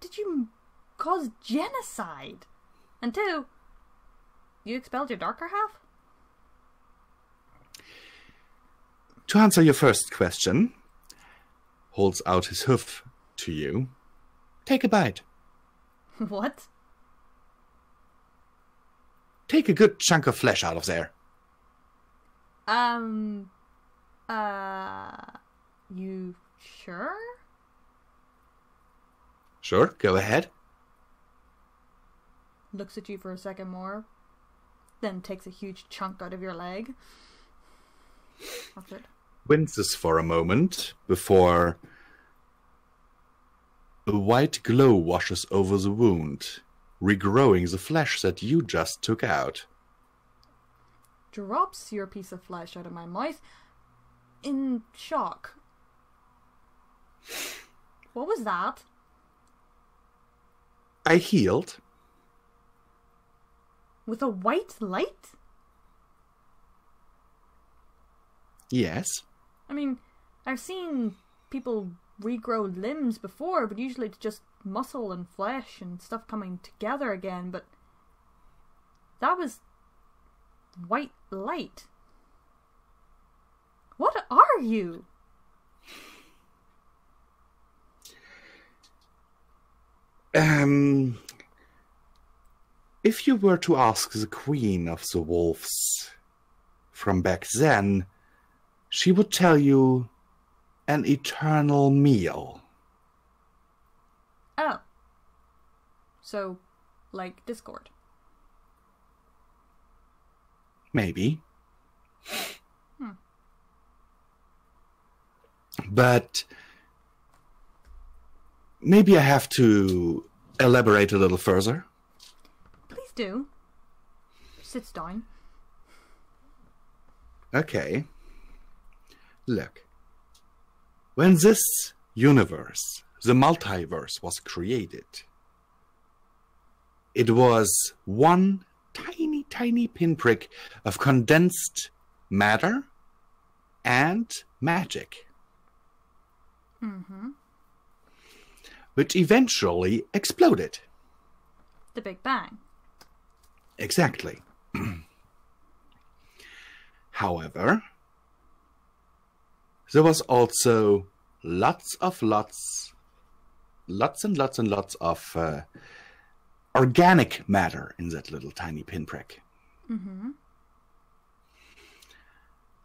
did you cause genocide? And two, you expelled your darker half? To answer your first question, holds out his hoof to you. Take a bite. What? Take a good chunk of flesh out of there. You sure? Sure, go ahead. Looks at you for a second more, then takes a huge chunk out of your leg. That's it. Winces for a moment before a white glow washes over the wound, regrowing the flesh that you just took out. Drops your piece of flesh out of my mouth in shock. What was that? I healed. With a white light? Yes. I mean, I've seen people regrow limbs before, but usually it's just muscle and flesh and stuff coming together again, but that was white light. What are you? If you were to ask the queen of the wolves from back then, she would tell you an eternal meal. Oh. So, like Discord. Maybe. But maybe I have to elaborate a little further. Please do. Sits down. Okay. Look. When this universe, the multiverse, was created, it was one tiny, tiny pinprick of condensed matter and magic. Mm-hmm. Which eventually exploded. The Big Bang. Exactly. However, there was also lots and lots of organic matter in that little tiny pinprick. Mm-hmm.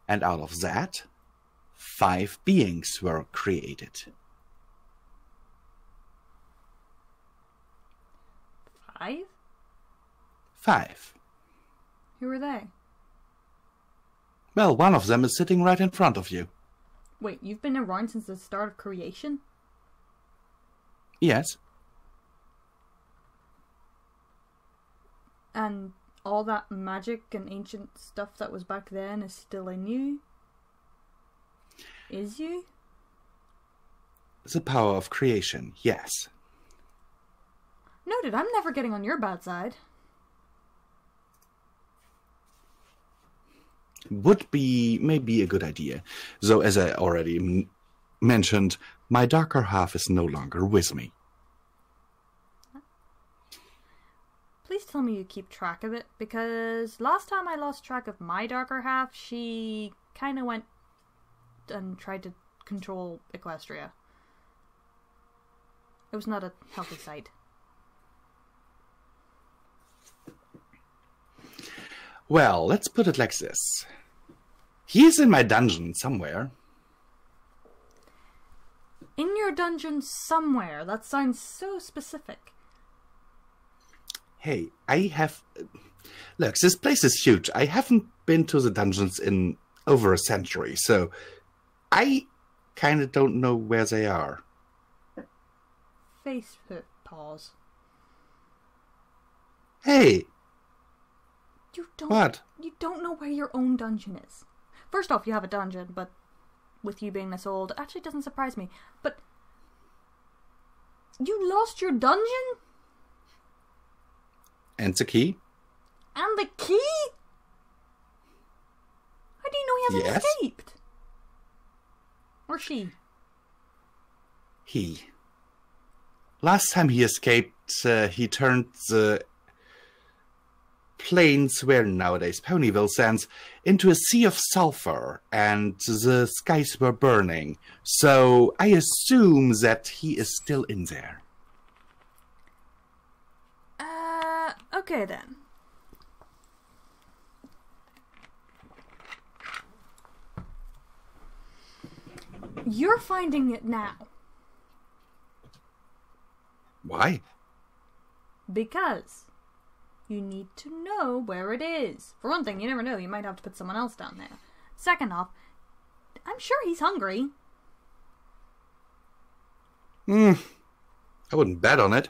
And out of that, 5 beings were created. 5? 5. Who are they? Well, one of them is sitting right in front of you. Wait, you've been around since the start of creation? Yes. And all that magic and ancient stuff that was back then is still in you? Is you? The power of creation, yes. Noted, I'm never getting on your bad side. Would be maybe a good idea. Though, as I already mentioned, my darker half is no longer with me. Please tell me you keep track of it, because last time I lost track of my darker half, she kind of went and tried to control Equestria. It was not a healthy sight. Well, let's put it like this. He's in my dungeon somewhere. In your dungeon somewhere? That sounds so specific. Hey, I have... Look, this place is huge. I haven't been to the dungeons in over a century, so I kind of don't know where they are. Face pause. Hey, You don't. what? You don't know where your own dungeon is. First off, you have a dungeon, but with you being this old, actually doesn't surprise me. But you lost your dungeon And the key? and the key. How do you know he hasn't Yes. escaped? Or she? He. Last time he escaped, he turned the plains where nowadays Ponyville stands into a sea of sulfur, and the skies were burning. So I assume that he is still in there. Okay then. You're finding it now. Why? Because you need to know where it is. For one thing, you never know, you might have to put someone else down there. Second off, I'm sure he's hungry. I wouldn't bet on it.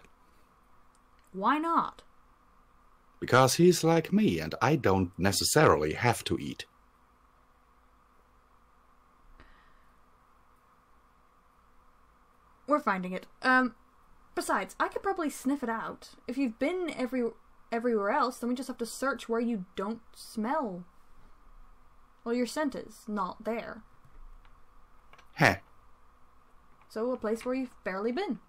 Why not? Because he's like me, and I don't necessarily have to eat. We're finding it. Besides, I could probably sniff it out. If you've been everywhere else, then we just have to search where you don't smell. Well, your scent is not there. Heh. So a place where you've barely been.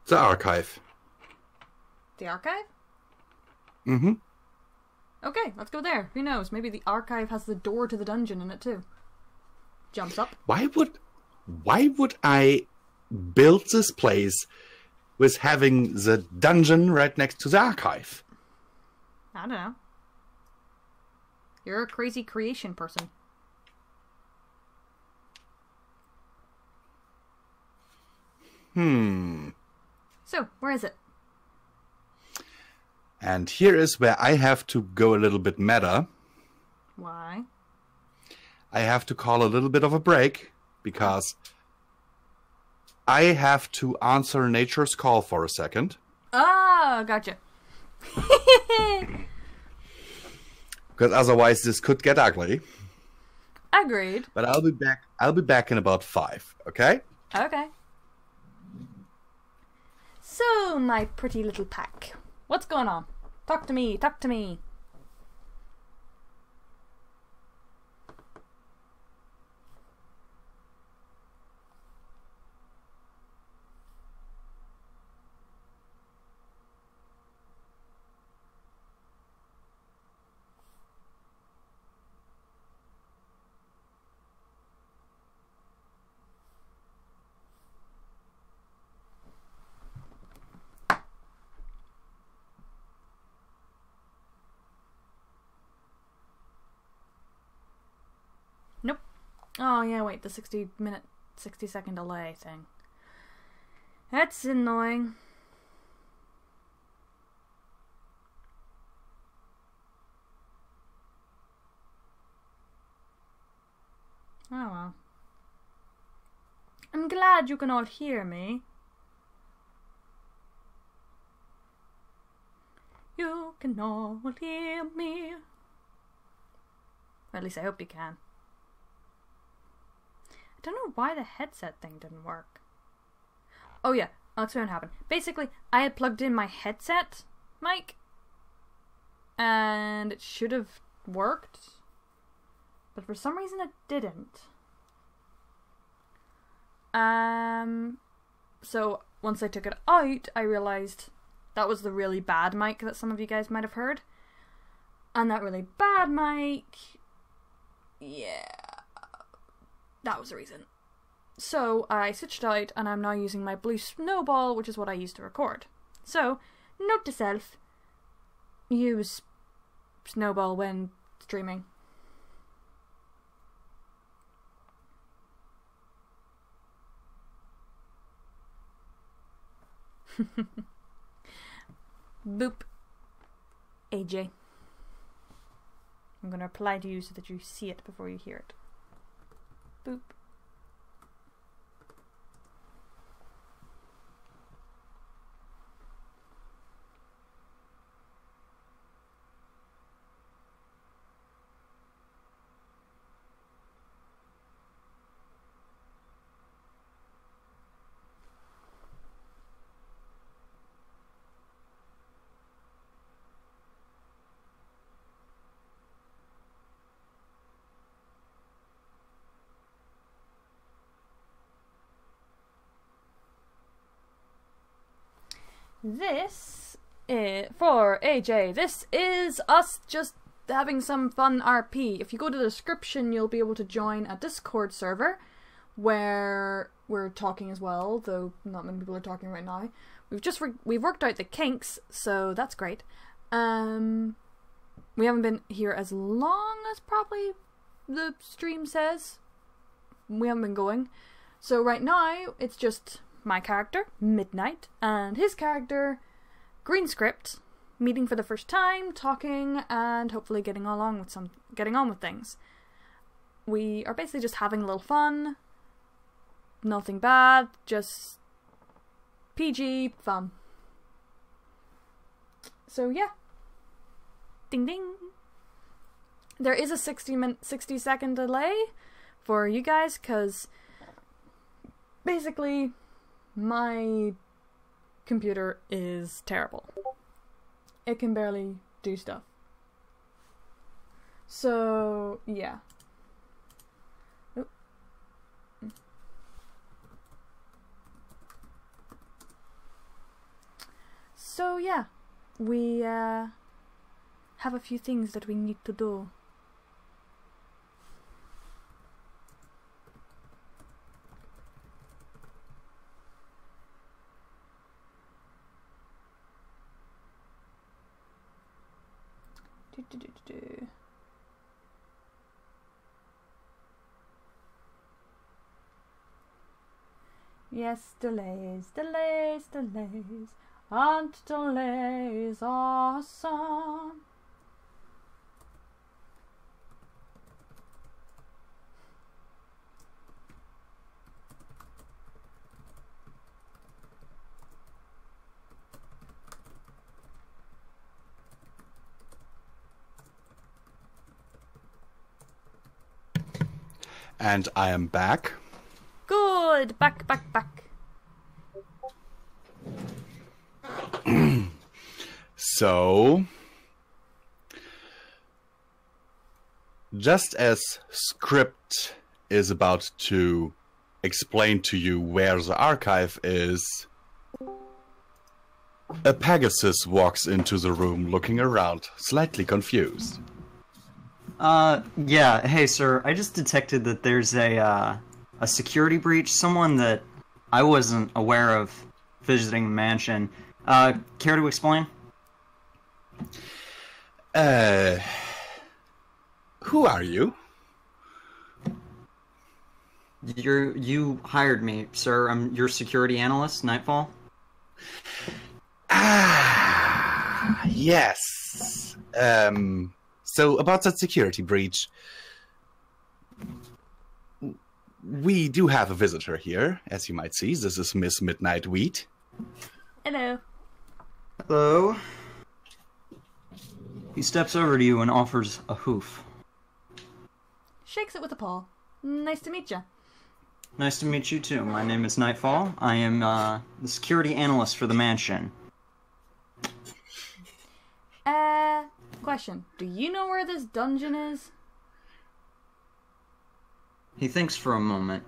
The archive. The archive? Mm-hmm. Okay, let's go there. Who knows? Maybe the archive has the door to the dungeon in it too. Jumps up. Why would I build this place with having the dungeon right next to the archive? I don't know. You're a crazy creation person. So, where is it? And here is where I have to go a little bit meta. Why? I have to call a little bit of a break because I have to answer nature's call for a second. Oh, gotcha. Because otherwise this could get ugly. Agreed. But I'll be back. I'll be back in about 5, okay? Okay. So, my pretty little pack. What's going on? Talk to me, talk to me. Nope. Oh, yeah, wait, the 60-second delay thing. That's annoying. Oh, well. I'm glad you can all hear me. You can all hear me. Or at least I hope you can. I don't know why the headset thing didn't work. Oh yeah, I'll explain what happened. Basically, I had plugged in my headset mic, and it should have worked, but for some reason it didn't. So once I took it out, I realized that was the really bad mic that some of you guys might have heard. And that really bad mic, yeah, that was the reason. So I switched out and I'm now using my Blue Snowball, which is what I used to record. So, note to self, use Snowball when streaming. Boop. AJ. I'm going to reply to you so that you see it before you hear it. Boop. This is for AJ. This is us just having some fun RP. If you go to the description, you'll be able to join a Discord server where we're talking as well, though not many people are talking right now. We've worked out the kinks, so that's great. We haven't been here as long as probably the stream says. We haven't been going. So right now, it's just my character, Midnight, and his character, Greenscript, meeting for the first time, talking, and hopefully getting on with things. We are basically just having a little fun. Nothing bad, just PG fun. So yeah. Ding ding. There is a 60-second delay for you guys, because basically my computer is terrible. It can barely do stuff. So yeah. So yeah, we have a few things that we need to do. Yes, delays, delays, delays, and delays are some. And I am back. Good! Back, back, back. So, just as Script is about to explain to you where the archive is, a Pegasus walks into the room looking around, slightly confused. Yeah, hey sir, I just detected that there's a security breach, someone that I wasn't aware of visiting the mansion. Care to explain? Who are you? You hired me, sir. I'm your security analyst, Nightfall. Ah, yes. So about that security breach, we do have a visitor here, as you might see. This is Miss Midnight Wheat. Hello. Hello. He steps over to you and offers a hoof. Shakes it with a paw. Nice to meet you. Nice to meet you too. My name is Nightfall. I am the security analyst for the mansion. Question. Do you know where this dungeon is? He thinks for a moment.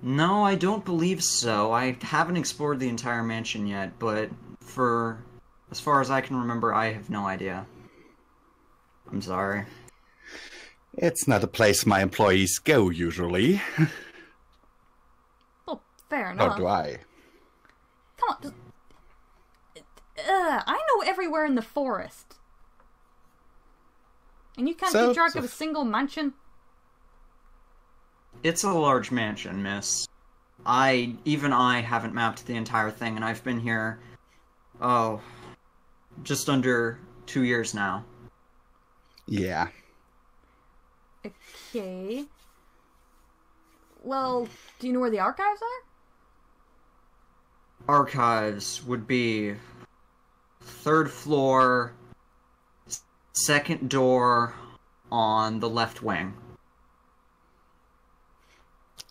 No, I don't believe so. I haven't explored the entire mansion yet, but as far as I can remember, I have no idea. I'm sorry. It's not a place my employees go, usually. Well, fair enough. Nor do I. Come on, just... I know everywhere in the forest. And you can't keep track of a single mansion? It's a large mansion, miss. Even I haven't mapped the entire thing, and I've been here, just under 2 years now. Yeah. Okay. Well, do you know where the archives are? Archives would be 3rd floor, 2nd door on the left wing.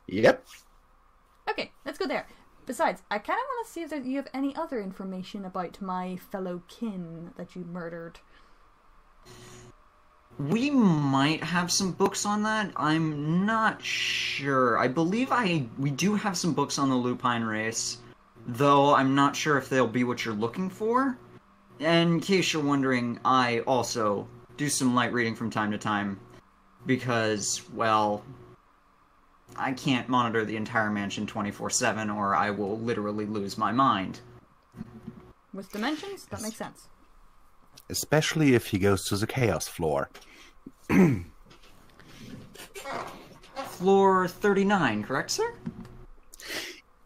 Yep. Okay, let's go there. Besides, I kind of want to see if you have any other information about my fellow kin that you murdered. We might have some books on that. I'm not sure. I believe we do have some books on the Lupine race. though I'm not sure if they'll be what you're looking for. And in case you're wondering, I also do some light reading from time to time, because, well, I can't monitor the entire mansion 24/7 or I will literally lose my mind. With dimensions, that makes sense. Especially if he goes to the chaos floor. Floor 39, correct, sir?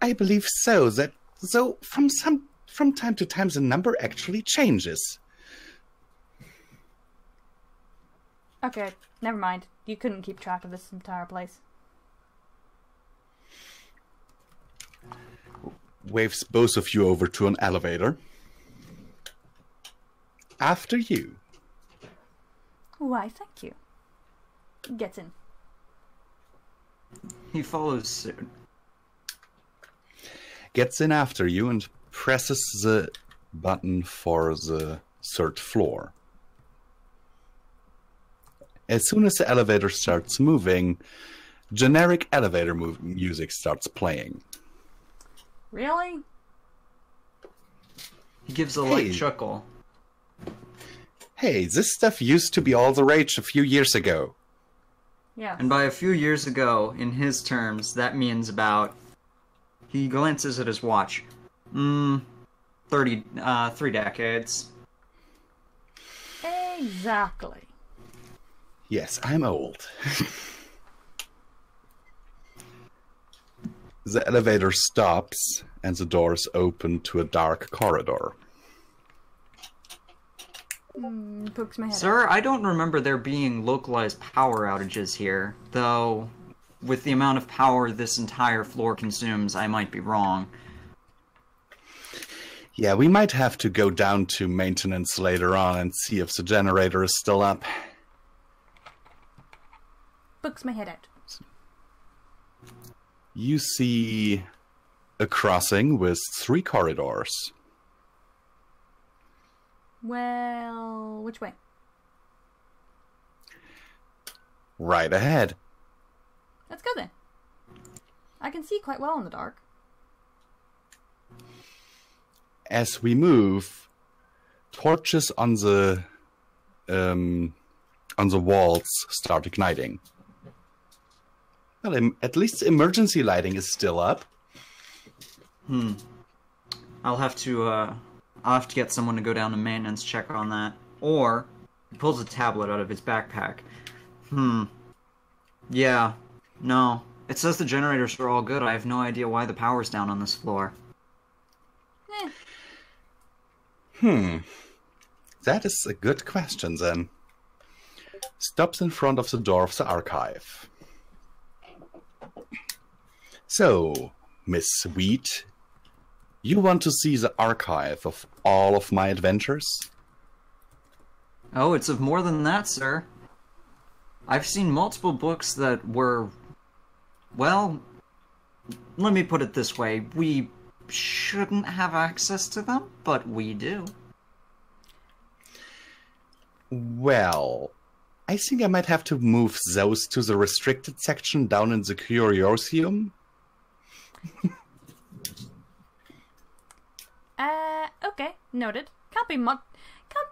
I believe so. So from time to time the number actually changes. Okay, never mind. You couldn't keep track of this entire place. Waves both of you over to an elevator. After you. Why, thank you. Gets in. He follows suit. Gets in after you and presses the button for the third floor. As soon as the elevator starts moving, generic elevator music starts playing. Really? He gives a light Hey. chuckle. Hey, this stuff used to be all the rage a few years ago. Yeah. And by a few years ago, in his terms, that means about... He glances at his watch. 3 decades. Exactly. Yes, I'm old. The elevator stops and the doors open to a dark corridor. Pokes my head out. Sir, I don't remember there being localized power outages here, though with the amount of power this entire floor consumes, I might be wrong. Yeah, we might have to go down to maintenance later on and see if the generator is still up. Pokes my head out. You see a crossing with 3 corridors. Well, which way? Right ahead. Let's go then. I can see quite well in the dark. As we move, torches on the walls start igniting. Well, at least emergency lighting is still up. I'll have to get someone to go down to maintenance, check on that. Or, he pulls a tablet out of his backpack. Yeah. No. It says the generators are all good. I have no idea why the power's down on this floor. That is a good question, then. Stops in front of the door of the archive. So, Miss Wheat, you want to see the archive of all of my adventures? Oh, it's of more than that, sir. I've seen multiple books that were... Well, let me put it this way. We shouldn't have access to them, but we do. Well, I think I might have to move those to the restricted section down in the Curiosium. Okay, noted. Can't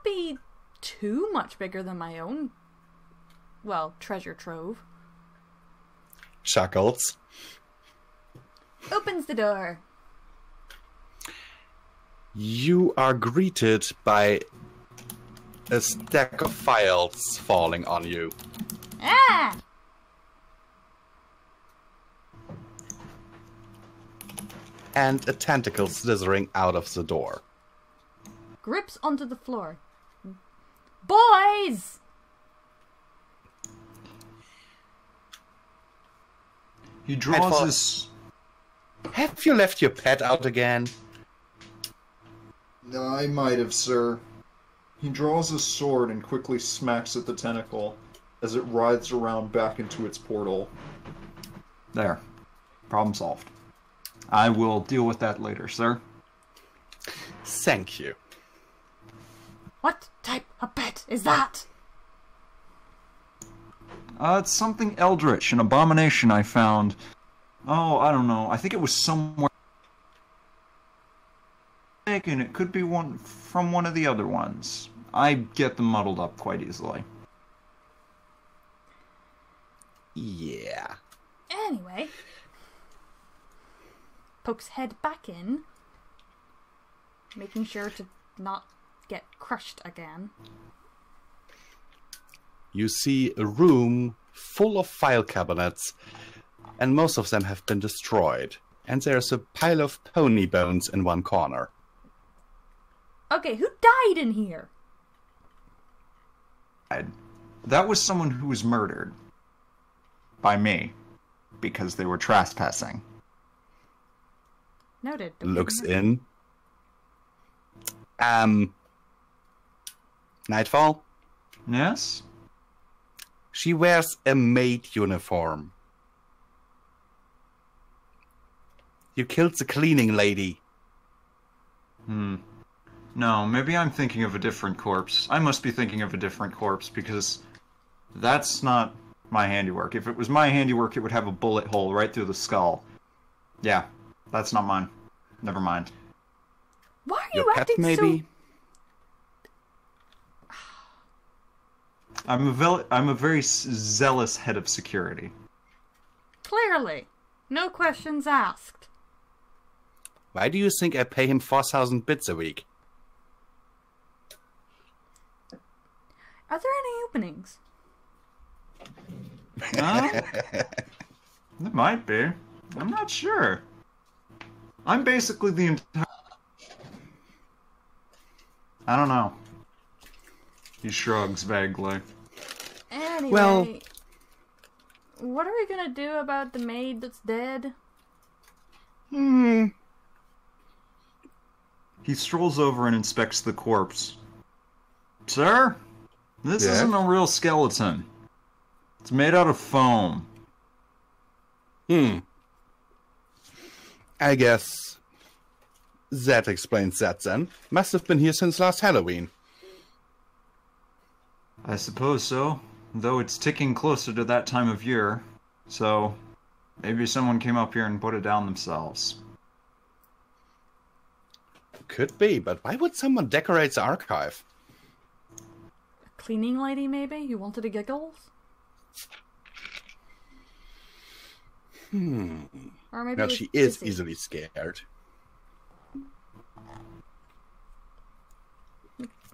be too much bigger than my own, well, treasure trove. Chuckles. Opens the door. You are greeted by a stack of files falling on you. Ah! And a tentacle slithering out of the door. Grips onto the floor. Boys! He draws thought- his... Have you left your pet out again? I might have, sir. He draws his sword and quickly smacks at the tentacle as it writhes around back into its portal. There. Problem solved. I will deal with that later, sir. Thank you. What type of pet is that? It's something eldritch, an abomination I found. Oh, I don't know. I think it was somewhere... and it could be one from one of the other ones. I get them muddled up quite easily. Yeah. Anyway, pokes head back in, making sure to not get crushed again. You see a room full of file cabinets, and most of them have been destroyed. And there's a pile of pony bones in one corner. Okay, who died in here? That was someone who was murdered. By me. Because they were trespassing. Noted. Looks in. Nightfall? Yes? She wears a maid uniform. You killed the cleaning lady. No, maybe I'm thinking of a different corpse. I must be thinking of a different corpse, because that's not my handiwork. If it was my handiwork, it would have a bullet hole right through the skull. Yeah, that's not mine. Never mind. Why are Your you pet, acting maybe? I'm a very zealous head of security. so... Clearly. No questions asked. Why do you think I pay him 4,000 bits a week? Are there any openings? There might be. I'm not sure. I'm basically the entire... I don't know. He shrugs vaguely. Anyway, Well- what are we gonna do about the maid that's dead? He strolls over and inspects the corpse. Sir, this Yeah? isn't a real skeleton. It's made out of foam. I guess that explains that then. Must have been here since last Halloween. I suppose so, though it's ticking closer to that time of year. So, maybe someone came up here and put it down themselves. Could be, but why would someone decorate the archive? A cleaning lady, maybe? Who wanted the giggles? Or maybe No, it was she is Sissy. easily scared.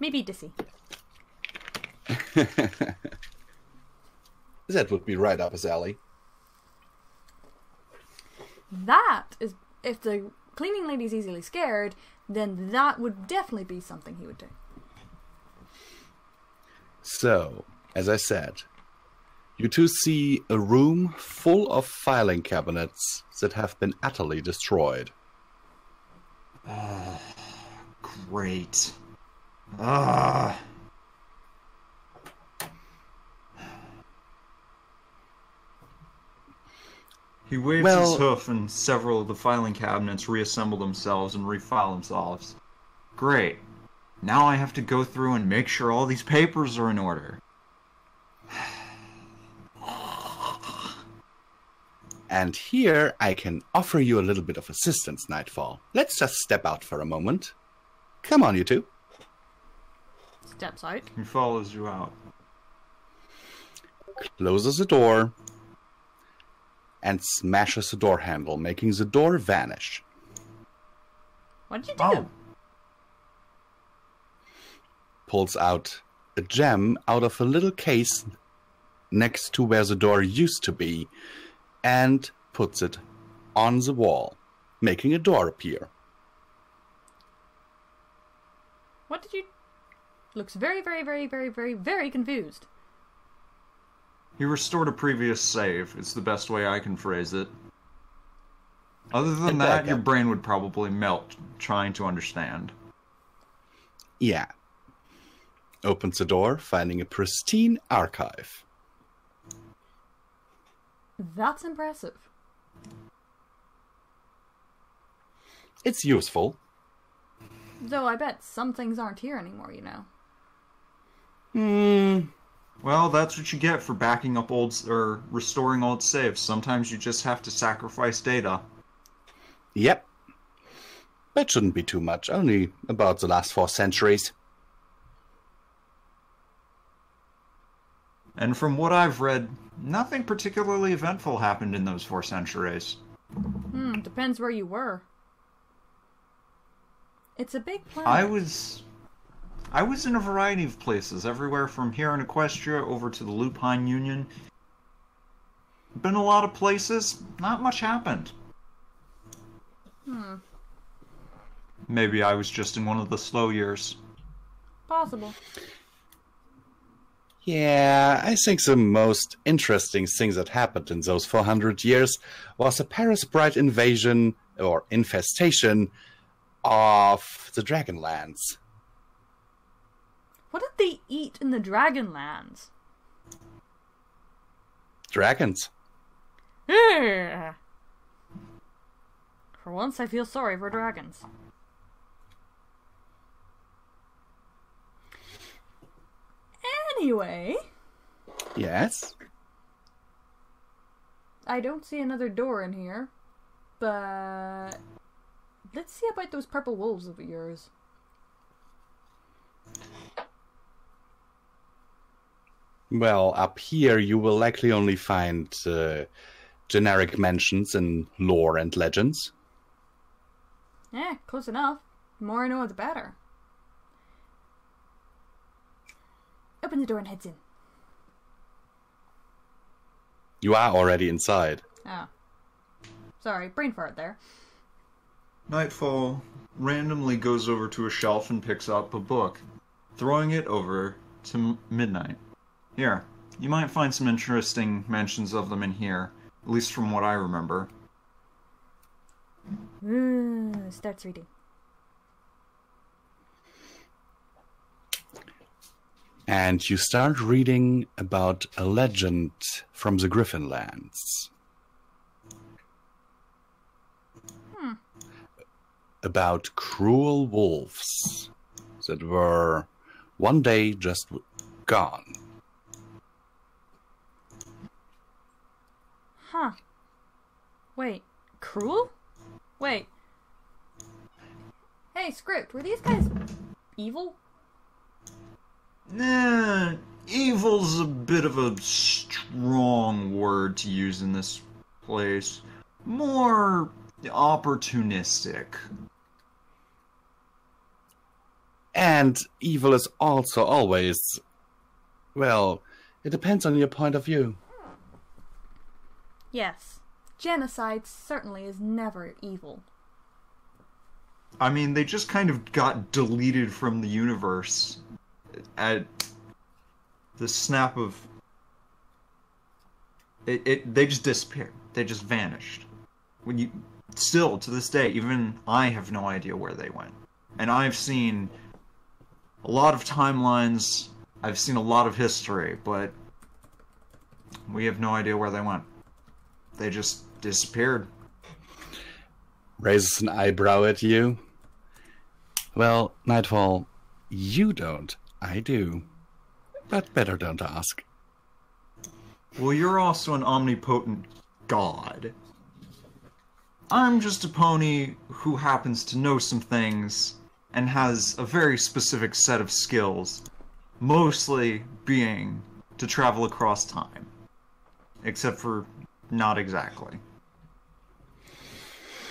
Maybe Dissy. That would be right up his alley. That is... If the cleaning lady's easily scared, then that would definitely be something he would do. So, as I said, you two see a room full of filing cabinets that have been utterly destroyed. Great. Ah. He waves Well- his hoof and several of the filing cabinets reassemble themselves and refile themselves. Great. Now I have to go through and make sure all these papers are in order. And here I can offer you a little bit of assistance, Nightfall. Let's just step out for a moment. Come on, you two. Steps out. He follows you out. Closes the door and smashes the door handle, making the door vanish. What did you do? Oh. Pulls out a gem out of a little case next to where the door used to be and puts it on the wall, making a door appear. What did you... Looks very, very, very, very, very, very confused. He restored a previous save. It's the best way I can phrase it. Other than And that, back your up. brain would probably melt trying to understand. Yeah. Opens the door, finding a pristine archive. That's impressive. It's useful. Though I bet some things aren't here anymore, you know. Well, that's what you get for backing up or restoring old saves. Sometimes you just have to sacrifice data. Yep. That shouldn't be too much, only about the last 4 centuries. And from what I've read, nothing particularly eventful happened in those 4 centuries. Depends where you were. It's a big planet. I was in a variety of places, everywhere from here in Equestria over to the Lupine Union. Been a lot of places, not much happened. Maybe I was just in one of the slow years. Possible. Yeah, I think the most interesting thing that happened in those 400 years was the Paris-Bright invasion, or infestation, of the Dragonlands. What did they eat in the Dragonlands? Dragons. Ugh. For once, I feel sorry for dragons. Anyway, Yes? I don't see another door in here, but let's see about those purple wolves of yours. Well, up here you will likely only find generic mentions in lore and legends. Close enough. The more I know, the better. Open the door and heads in. You are already inside. Oh. Sorry, brain fart there. Nightfall randomly goes over to a shelf and picks up a book, throwing it over to Midnight. Here, you might find some interesting mentions of them in here, at least from what I remember. Starts reading. And you start reading about a legend from the Griffinlands. About cruel wolves that were one day just gone. Huh. Wait, cruel? Wait. Hey, Script, were these guys evil? Nah, evil's a bit of a strong word to use in this place. More opportunistic. And evil is also always, well, it depends on your point of view. Yes. Genocide certainly is never evil. I mean, they just kind of got deleted from the universe at the snap of... They just disappeared. They just vanished. When you... Still, to this day, even I have no idea where they went. And I've seen a lot of timelines, I've seen a lot of history, but we have no idea where they went. They just disappeared. Raises an eyebrow at you. Well, Nightfall, you don't. I do. But better don't ask. Well, you're also an omnipotent god. I'm just a pony who happens to know some things and has a very specific set of skills, mostly being to travel across time. Except for not exactly.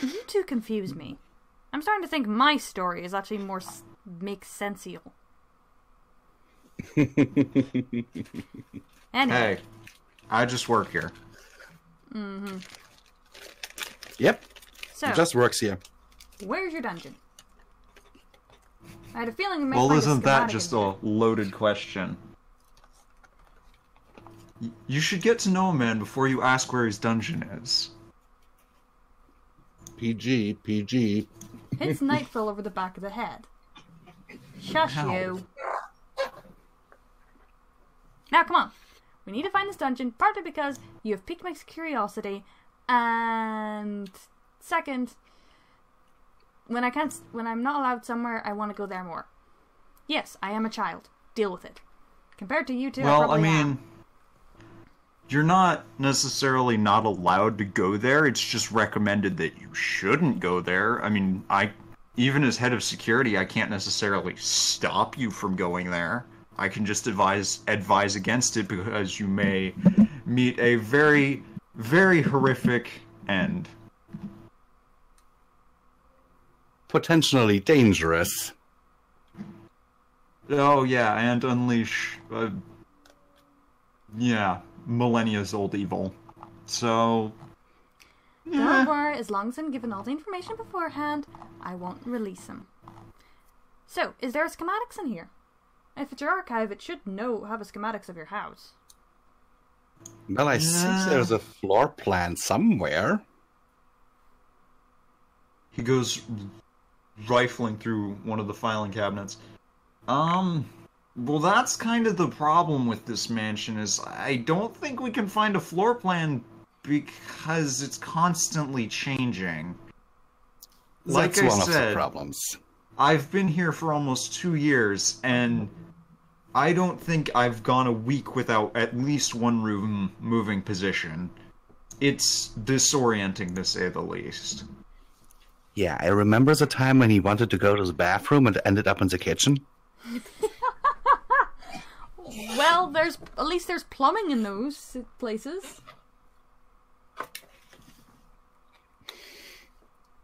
You two confuse me. I'm starting to think my story is actually more makes sensial. Anyway. Hey, I just work here. Yep, So, it just works here. where's your dungeon? I had a feeling you might Well, find isn't that schematic just in a loaded question? You should get to know a man before you ask where his dungeon is. PG, PG. there. Hits Nightfall over the back of the head. Shush Ow. you. Now, come on. We need to find this dungeon, partly because you have piqued my curiosity, and second, when I'm not allowed somewhere, I want to go there more. Yes, I am a child. Deal with it. Compared to you two, Well, I probably mean, am. you're not necessarily not allowed to go there. It's just recommended that you shouldn't go there. I mean, even as head of security, I can't necessarily stop you from going there. I can just advise against it because you may meet a very, very horrific end. Potentially dangerous. Oh yeah, and unleash, millennia's old evil. So, Don't worry, as long as I'm given all the information beforehand, I won't release him. So, is there schematics in here? If it's your archive, it should have a schematics of your house. Well, I see there's a floor plan somewhere. he goes rifling through one of the filing cabinets. Well, that's kind of the problem with this mansion, is I don't think we can find a floor plan because it's constantly changing. That's Like I one of the said, problems. I've been here for almost 2 years, and I don't think I've gone a week without at least one room moving position. It's disorienting, to say the least. Yeah, I remember the time when he wanted to go to the bathroom and ended up in the kitchen. Well, at least there's plumbing in those places.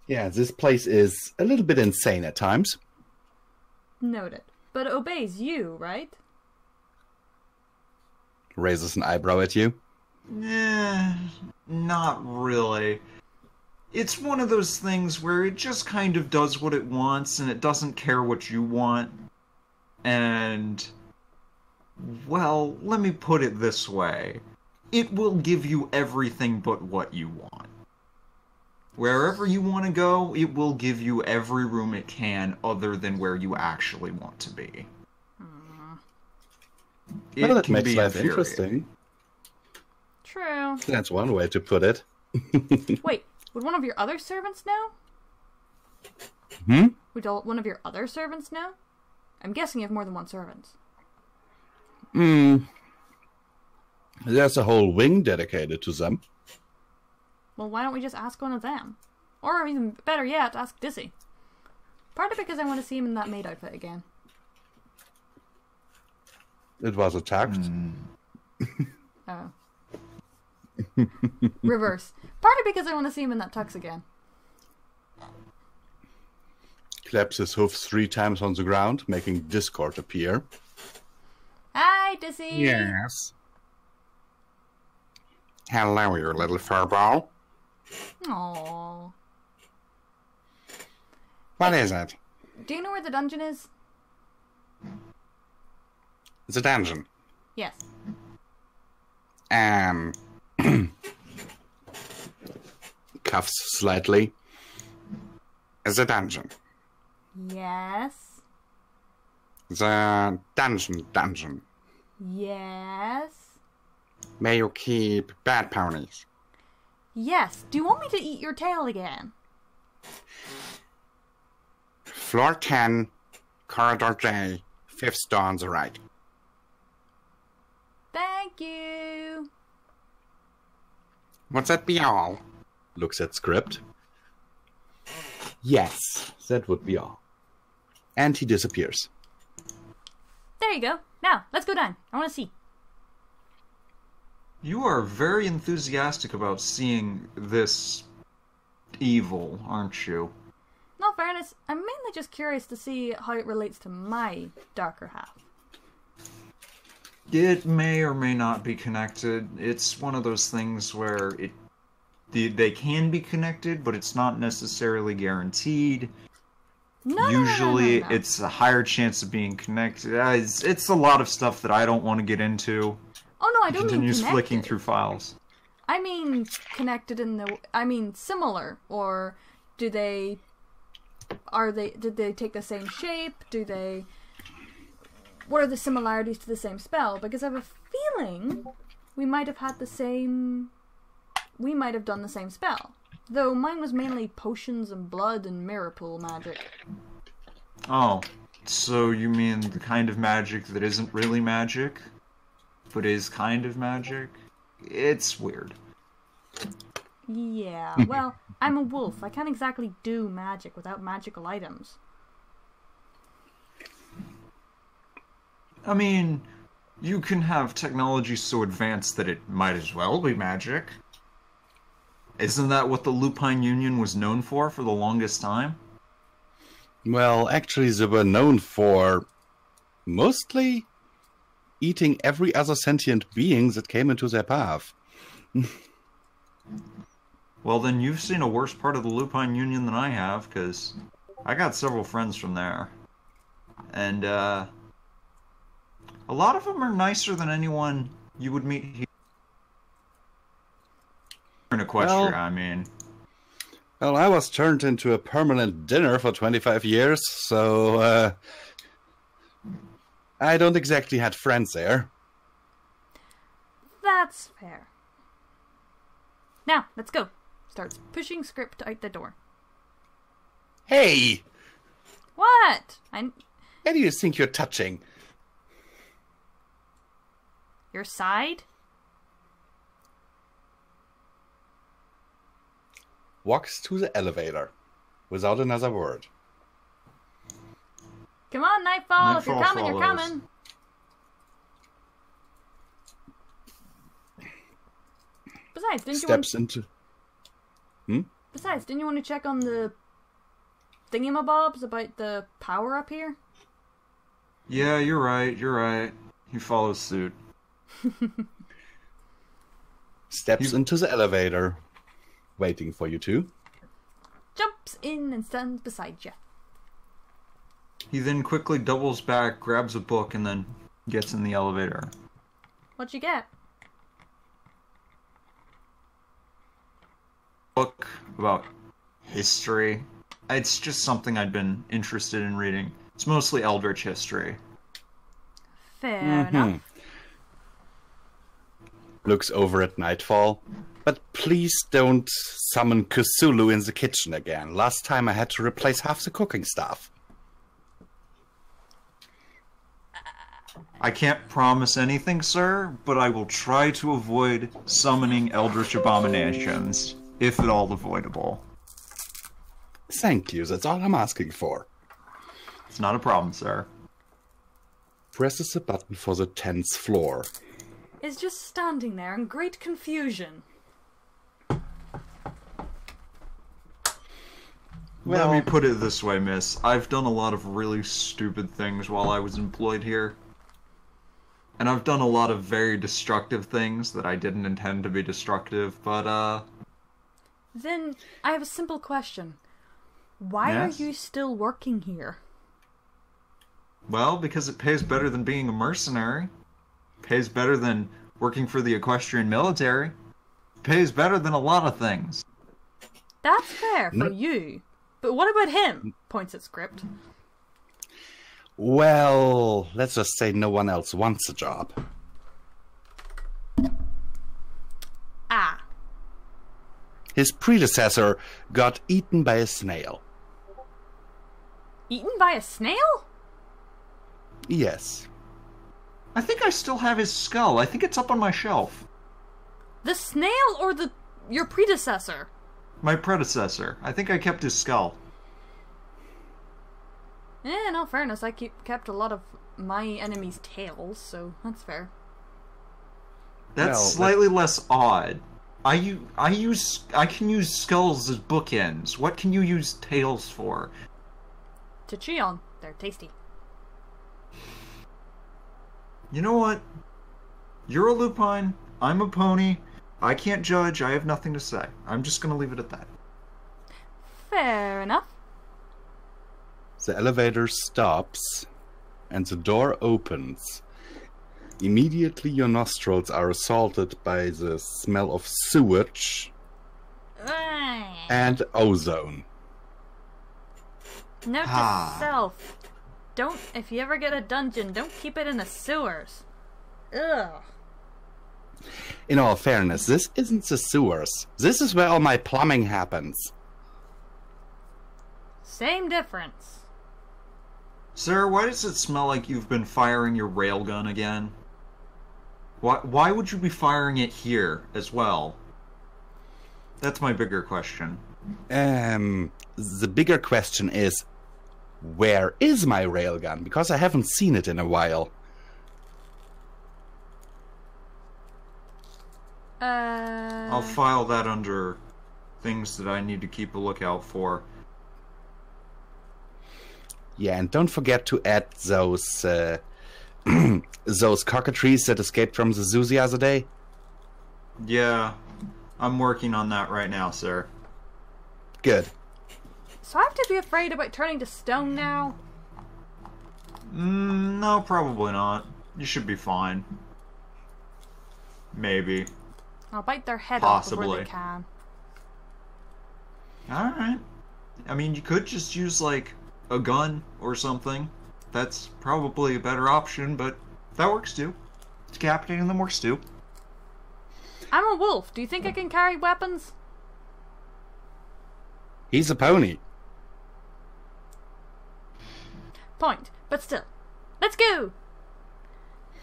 Yeah, this place is a little bit insane at times. Noted. But it obeys you, right? Raises an eyebrow at you. Not really. It's one of those things where it just kind of does what it wants, and it doesn't care what you want. And, well, let me put it this way. It will give you everything but what you want. Wherever you want to go, it will give you every room it can other than where you actually want to be. Well, that can makes be life infuriating. interesting. True. That's one way to put it. Wait, would one of your other servants know? Hmm? Would one of your other servants know? I'm guessing you have more than one servant. There's a whole wing dedicated to them. Well, why don't we just ask one of them? Or even better yet, ask Dizzy. Partly because I want to see him in that maid outfit again. It was attacked. Oh. Reverse. Partly because I want to see him in that tux again. Claps his hoofs 3 times on the ground, making discord appear. Hi, Dizzy! Yes. Hello, you little furball. Aww. What is it? Do you know where the dungeon is? It's a dungeon. Yes. Cuffs slightly. It's a dungeon. Yes. The dungeon. Yes. May you keep bad ponies. Yes. Do you want me to eat your tail again? Floor 10, corridor J, 5th door on the right. Thank you. Would that be all? Looks at script. Yes, that would be all. And he disappears. There you go. Now, let's go down. I want to see. You are very enthusiastic about seeing this evil, aren't you? In all fairness, I'm mainly just curious to see how it relates to my darker half. It may or may not be connected. It's one of those things where they can be connected, but it's not necessarily guaranteed. No, Usually, no. it's a higher chance of being connected. It's a lot of stuff that I don't want to get into. Oh no, I don't mean Continues connected. flicking through files. I mean connected I mean similar, or did they take the same shape? What are the similarities to the same spell? Because I have a feeling we might have done the same spell. Though mine was mainly potions and blood and mirror pool magic. Oh, so you mean the kind of magic that isn't really magic, but is kind of magic? It's weird. Yeah, well, I'm a wolf. I can't exactly do magic without magical items. I mean, you can have technology so advanced that it might as well be magic. Isn't that what the Lupine Union was known for the longest time? Well, actually, they were known for mostly eating every other sentient being that came into their path. Well, then you've seen a worse part of the Lupine Union than I have, because I got several friends from there. And, a lot of them are nicer than anyone you would meet here in Equestria, Well, I mean. Well, I was turned into a permanent dinner for 25 years, so I don't exactly had friends there. That's fair. Now, let's go. Starts pushing Script out the door. Hey! What? Where do you think you're touching? Your side? Walks to the elevator without another word. Come on, Nightfall. If you're Nightfall coming, you're follows. coming. Besides, didn't you want to check on the thingamabobs about the power up here? Yeah, you're right. He follows suit. Steps into the elevator, waiting for you two. Jumps in and stands beside you. He then quickly doubles back, grabs a book, and then gets in the elevator. What'd you get? Book about history. It's just something I'd been interested in reading. It's mostly Eldritch history. Fair enough. Looks over at Nightfall. But please don't summon Cthulhu in the kitchen again. Last time I had to replace half the cooking staff. I can't promise anything, sir, but I will try to avoid summoning Eldritch abominations, if at all avoidable. Thank you, that's all I'm asking for. It's not a problem, sir. Presses the button for the 10th floor. Is just standing there in great confusion. Let me put it this way, miss. I've done a lot of really stupid things while I was employed here. And I've done a lot of very destructive things that I didn't intend to be destructive, but, Then, I have a simple question. Why Yes? are you still working here? well, because it pays better than being a mercenary. Pays better than working for the equestrian military. Pays better than a lot of things. That's fair for you. But what about him? Points at Script. Well, let's just say no one else wants a job. Ah. His predecessor got eaten by a snail. Eaten by a snail? Yes. I think I still have his skull. I think it's up on my shelf. The snail or your predecessor? My predecessor. I think I kept his skull. In all fairness, I kept a lot of my enemies' tails, so that's fair. That's Well, slightly less odd. I can use skulls as bookends. What can you use tails for? To chew on. They're tasty. You know what? You're a lupine. I'm a pony. I can't judge. I have nothing to say. I'm just gonna leave it at that. Fair enough. The elevator stops, and the door opens. Immediately your nostrils are assaulted by the smell of sewage and ozone. Note Ah. to self. If you ever get a dungeon, don't keep it in the sewers. Ugh. In all fairness, this isn't the sewers. This is where all my plumbing happens. Same difference. Sir, why does it smell like you've been firing your railgun again? Why would you be firing it here as well? That's my bigger question. The bigger question is, where is my railgun? Because I haven't seen it in a while. I'll file that under things that I need to keep a lookout for. Yeah, and don't forget to add those those cockatrices that escaped from the zoo the other day. Yeah, I'm working on that right now, sir. Good. So I have to be afraid about turning to stone now? No, probably not. You should be fine. Maybe. I'll bite their head off before Possibly. they can. Alright. I mean, you could just use, like, a gun or something. That's probably a better option, but that works too. Decapitating them works too. I'm a wolf. Do you think I can carry weapons? He's a pony. Point. But still. Let's go!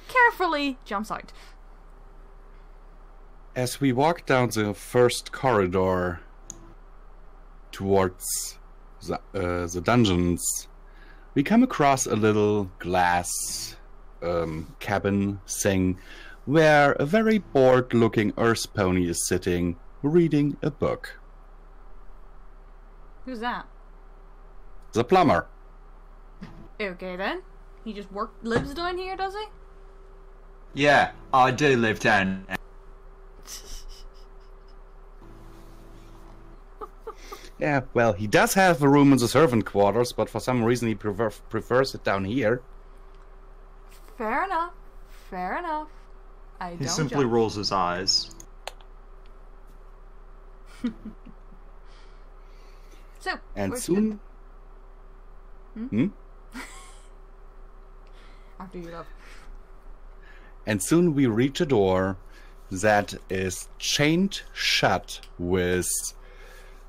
Carefully jumps out. As we walk down the first corridor towards the dungeons, we come across a little glass cabin thing where a very bored-looking earth pony is sitting, reading a book. Who's that? The plumber. Okay then. He just lives down here, does he? Yeah, I do live down. Yeah, well, he does have a room in the servant quarters, but for some reason he prefers it down here. Fair enough. Fair enough. I He don't simply judge. rolls his eyes. So, And where's soon... after you love. And soon we reach a door that is chained shut with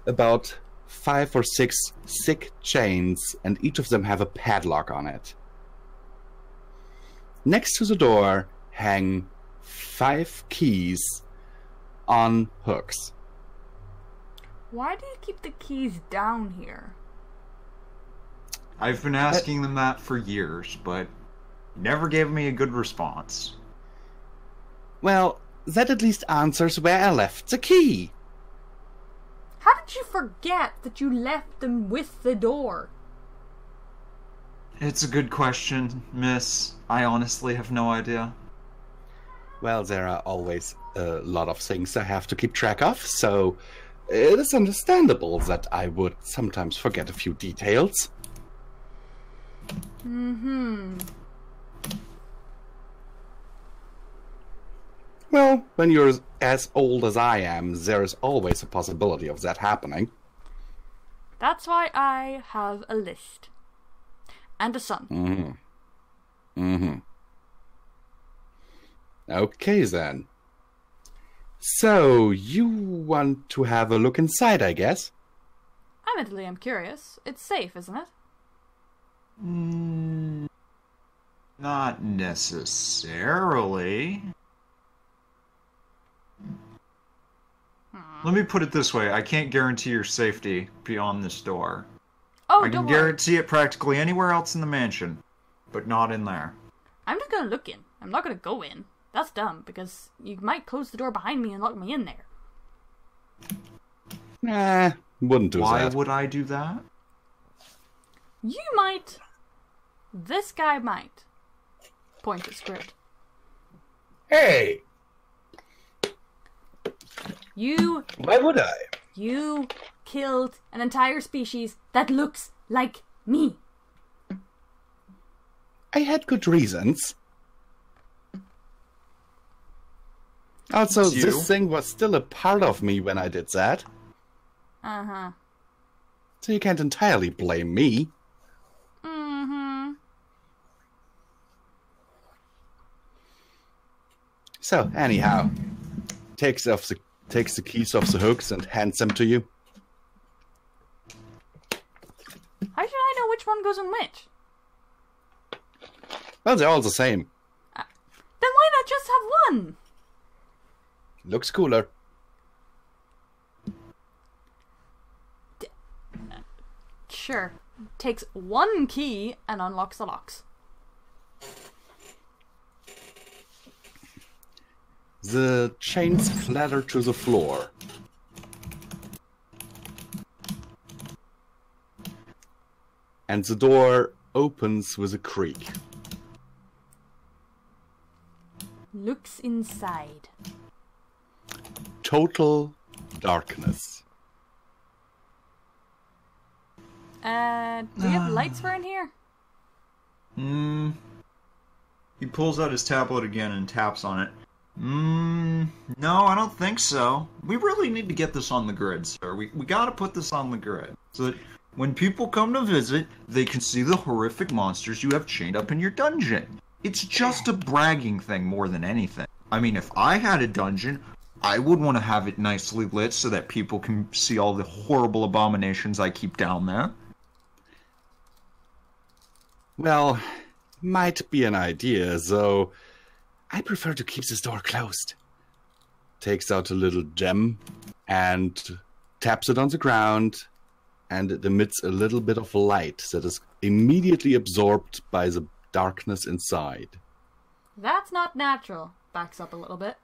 about 5 or 6 thick chains, and each of them have a padlock on it. Next to the door hang 5 keys on hooks. Why do you keep the keys down here? I've been asking them that for years, but never gave me a good response. Well, that at least answers where I left the key. How did you forget that you left them with the door? It's a good question, miss. I honestly have no idea. Well, there are always a lot of things I have to keep track of, so it is understandable that I would sometimes forget a few details. Well, when you're as old as I am, there is always a possibility of that happening. That's why I have a list. And a son. Okay, then. So, you want to have a look inside, I guess? Admittedly, I'm curious. It's safe, isn't it? Not necessarily. Let me put it this way, I can't guarantee your safety beyond this door. Oh, I can don't worry. guarantee it practically anywhere else in the mansion, but not in there. I'm just gonna look in. I'm not gonna go in. That's dumb, because you might close the door behind me and lock me in there. Nah, wouldn't do Why that. would I do that? You might. This guy might. Point at script. Hey! You Why would I? killed an entire species that looks like me. I had good reasons. Also, It's you. this thing was still a part of me when I did that, Uh-huh. so you can't entirely blame me. Mm-hmm. So, anyhow, takes the keys off the hooks and hands them to you. How should I know which one goes in which? Well, they're all the same. Then why not just have one? Looks cooler. Sure. Takes one key and unlocks the locks. The chains clatter to the floor. And the door opens with a creak. Looks inside. Total darkness. Do we have lights for in here? He pulls out his tablet again and taps on it. No, I don't think so. We really need to get this on the grid, sir. We gotta put this on the grid. So that when people come to visit, they can see the horrific monsters you have chained up in your dungeon. It's just a bragging thing more than anything. I mean, if I had a dungeon, I would want to have it nicely lit so that people can see all the horrible abominations I keep down there. Well, might be an idea, though I prefer to keep this door closed. Takes out a little gem and taps it on the ground, and it emits a little bit of light that is immediately absorbed by the darkness inside. That's not natural. Backs up a little bit.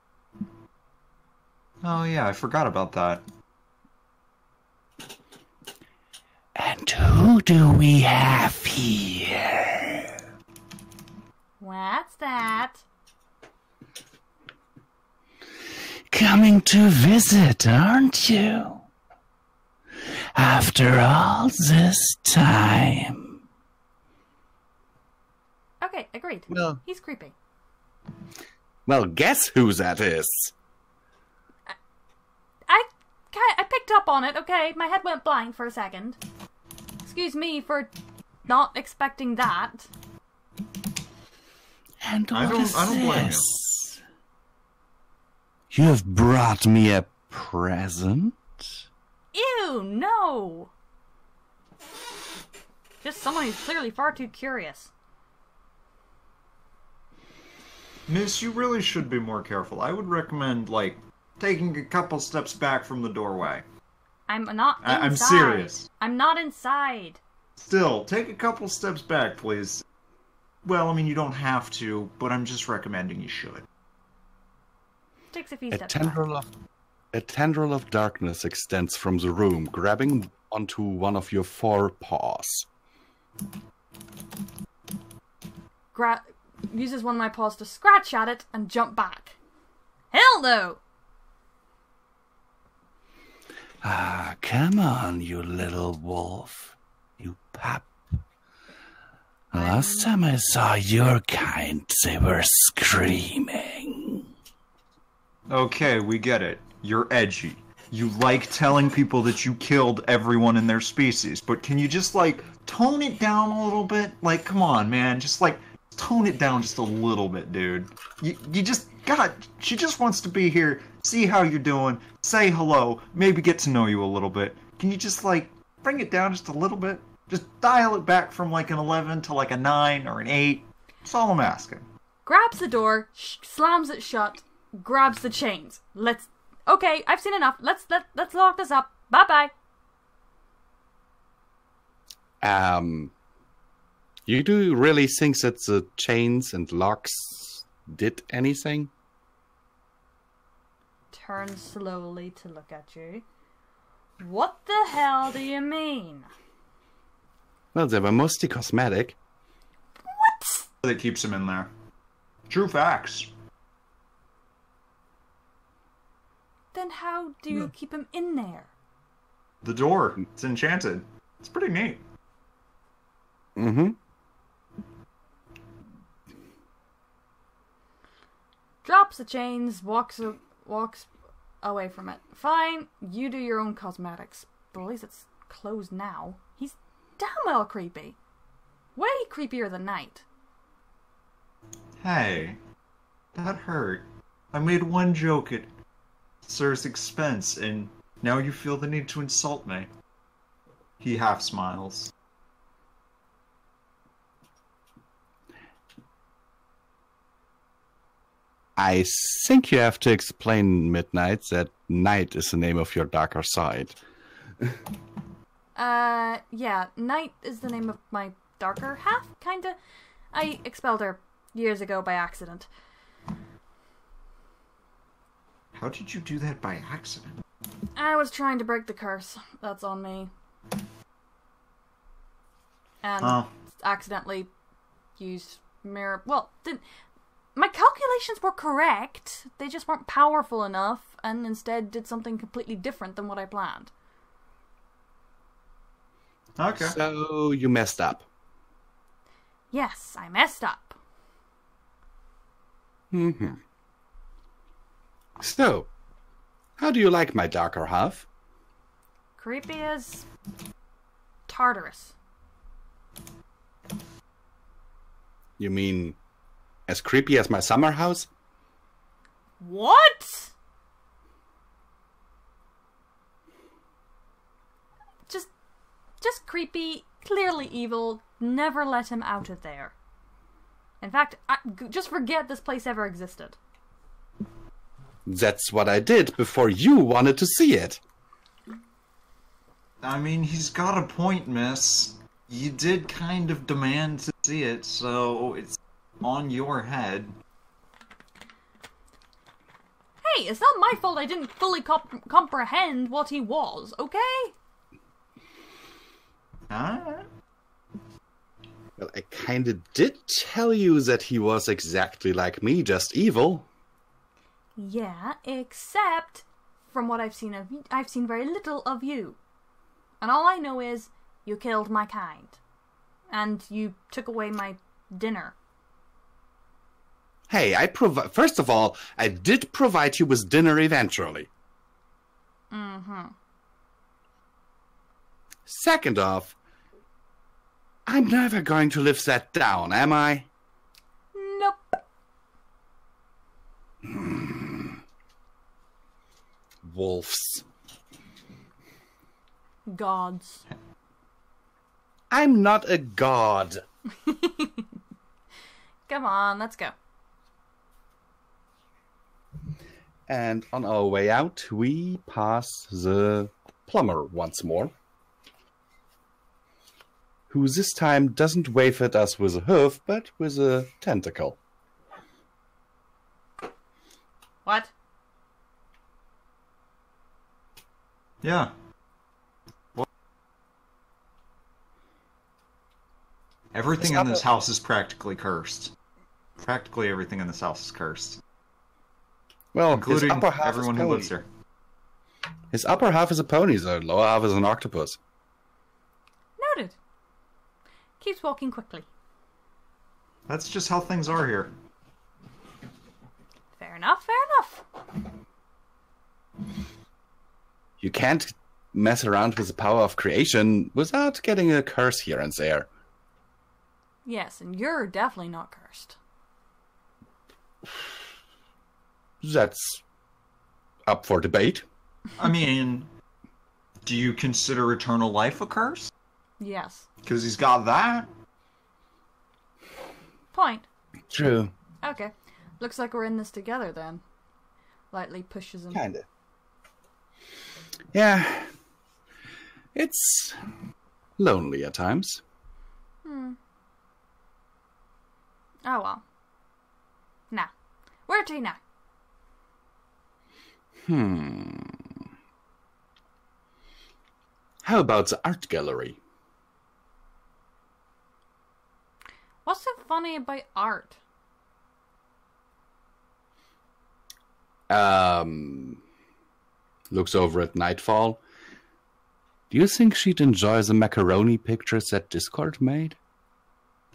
Oh yeah, I forgot about that. And who do we have here? What's that? Coming to visit, aren't you? After all this time. Okay, agreed. Well- He's creepy. Well, guess who that is? I picked up on it, okay? My head went blank for a second. Excuse me for not expecting that. And I what is don't blame this? You have brought me a present? Ew, no! Just someone who's clearly far too curious. Miss, you really should be more careful. I would recommend, like, taking a couple steps back from the doorway. I'm not inside. I'm serious. I'm not inside. Still, take a couple steps back, please. Well, I mean, you don't have to, but I'm just recommending you should. Takes a few A steps back. tendril of darkness extends from the room, grabbing onto one of your forepaws. Uses one of my paws to scratch at it and jump back. Hell no! Ah, come on, you little wolf. You pup. Last time I saw your kind, they were screaming. Okay, we get it. You're edgy. You like telling people that you killed everyone in their species, but can you just, like, tone it down a little bit? Like, come on, man. Just, like, tone it down just a little bit, dude. You just, God, she just wants to be here, see how you're doing, say hello, maybe get to know you a little bit. Can you just, like, bring it down just a little bit? Just dial it back from, like, an 11 to, like, a 9 or an 8. That's all I'm asking. Grabs the door, slams it shut, grabs the chains. Okay, I've seen enough. Let's lock this up. Bye-bye. You do really think that the chains and locks did anything? Turn slowly to look at you. What the hell do you mean? Well, they were mostly cosmetic. What? That keeps him in there. True facts. Then how do you keep him in there? The door. It's enchanted. It's pretty neat. Mm-hmm. Drops the chains, walks away from it. Fine, you do your own cosmetics. But at least it's closed now. He's damn well creepy. Way creepier than Night. Hey, that hurt. I made one joke at Sir's expense, and now you feel the need to insult me. He half smiles. I think you have to explain, Midnight, that night is the name of your darker side. Yeah, Night is the name of my darker half, kinda. I expelled her years ago by accident. How did you do that by accident? I was trying to break the curse. That's on me. And accidentally used mirror. Well, my calculations were correct. They just weren't powerful enough, and instead did something completely different than what I planned. Okay. So you messed up. Yes, I messed up. Mm-hmm. So, how do you like my darker half? Creepy as Tartarus. You mean as creepy as my summer house? What? Just creepy, clearly evil. Never let him out of there. In fact, just forget this place ever existed. That's what I did before you wanted to see it. I mean, he's got a point, miss. You did kind of demand to see it, so it's on your head. Hey, it's not my fault I didn't fully comprehend what he was, okay? Alright. Well, I kinda did tell you that he was exactly like me, just evil. Yeah, except from what I've seen of you, I've seen very little of you. And all I know is you killed my kind. And you took away my dinner. Hey, first of all, I did provide you with dinner eventually. Mm-hmm. Second off, I'm never going to live that down, am I? Nope. Wolves. Gods. I'm not a god. Come on, let's go. And on our way out, we pass the plumber once more, who this time doesn't wave at us with a hoof, but with a tentacle. What? Yeah. What? Everything in this house is practically cursed. Practically everything in this house is cursed. Well, Including his upper half everyone is who pony. lives here. His upper half is a pony, the lower half is an octopus. Noted. Keeps walking quickly. That's just how things are here. Fair enough, fair enough. You can't mess around with the power of creation without getting a curse here and there. Yes, and you're definitely not cursed. That's up for debate. I mean, do you consider eternal life a curse? Yes. Because he's got that. Point. True. Okay. Looks like we're in this together then. Lightly pushes him. Kinda. Yeah. It's lonely at times. Oh well. Now. Where to now? How about the art gallery? What's so funny about art? Looks over at Nightfall. Do you think she'd enjoy the macaroni pictures that Discord made?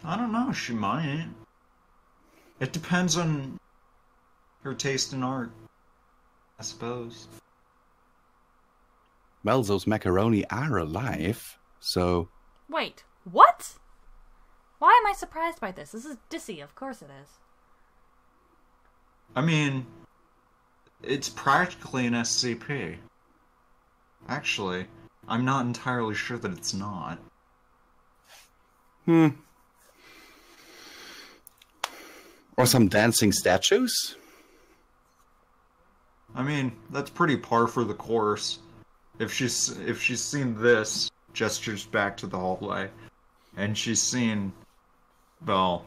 I don't know, she might. It depends on her taste in art, I suppose. Well, those macaroni are alive, so... Wait, what? Why am I surprised by this? This is Dissy, of course it is. I mean, it's practically an SCP. Actually, I'm not entirely sure that it's not. Or some dancing statues? I mean, that's pretty par for the course. If she's seen this gestures back to the hallway, and she's seen, well,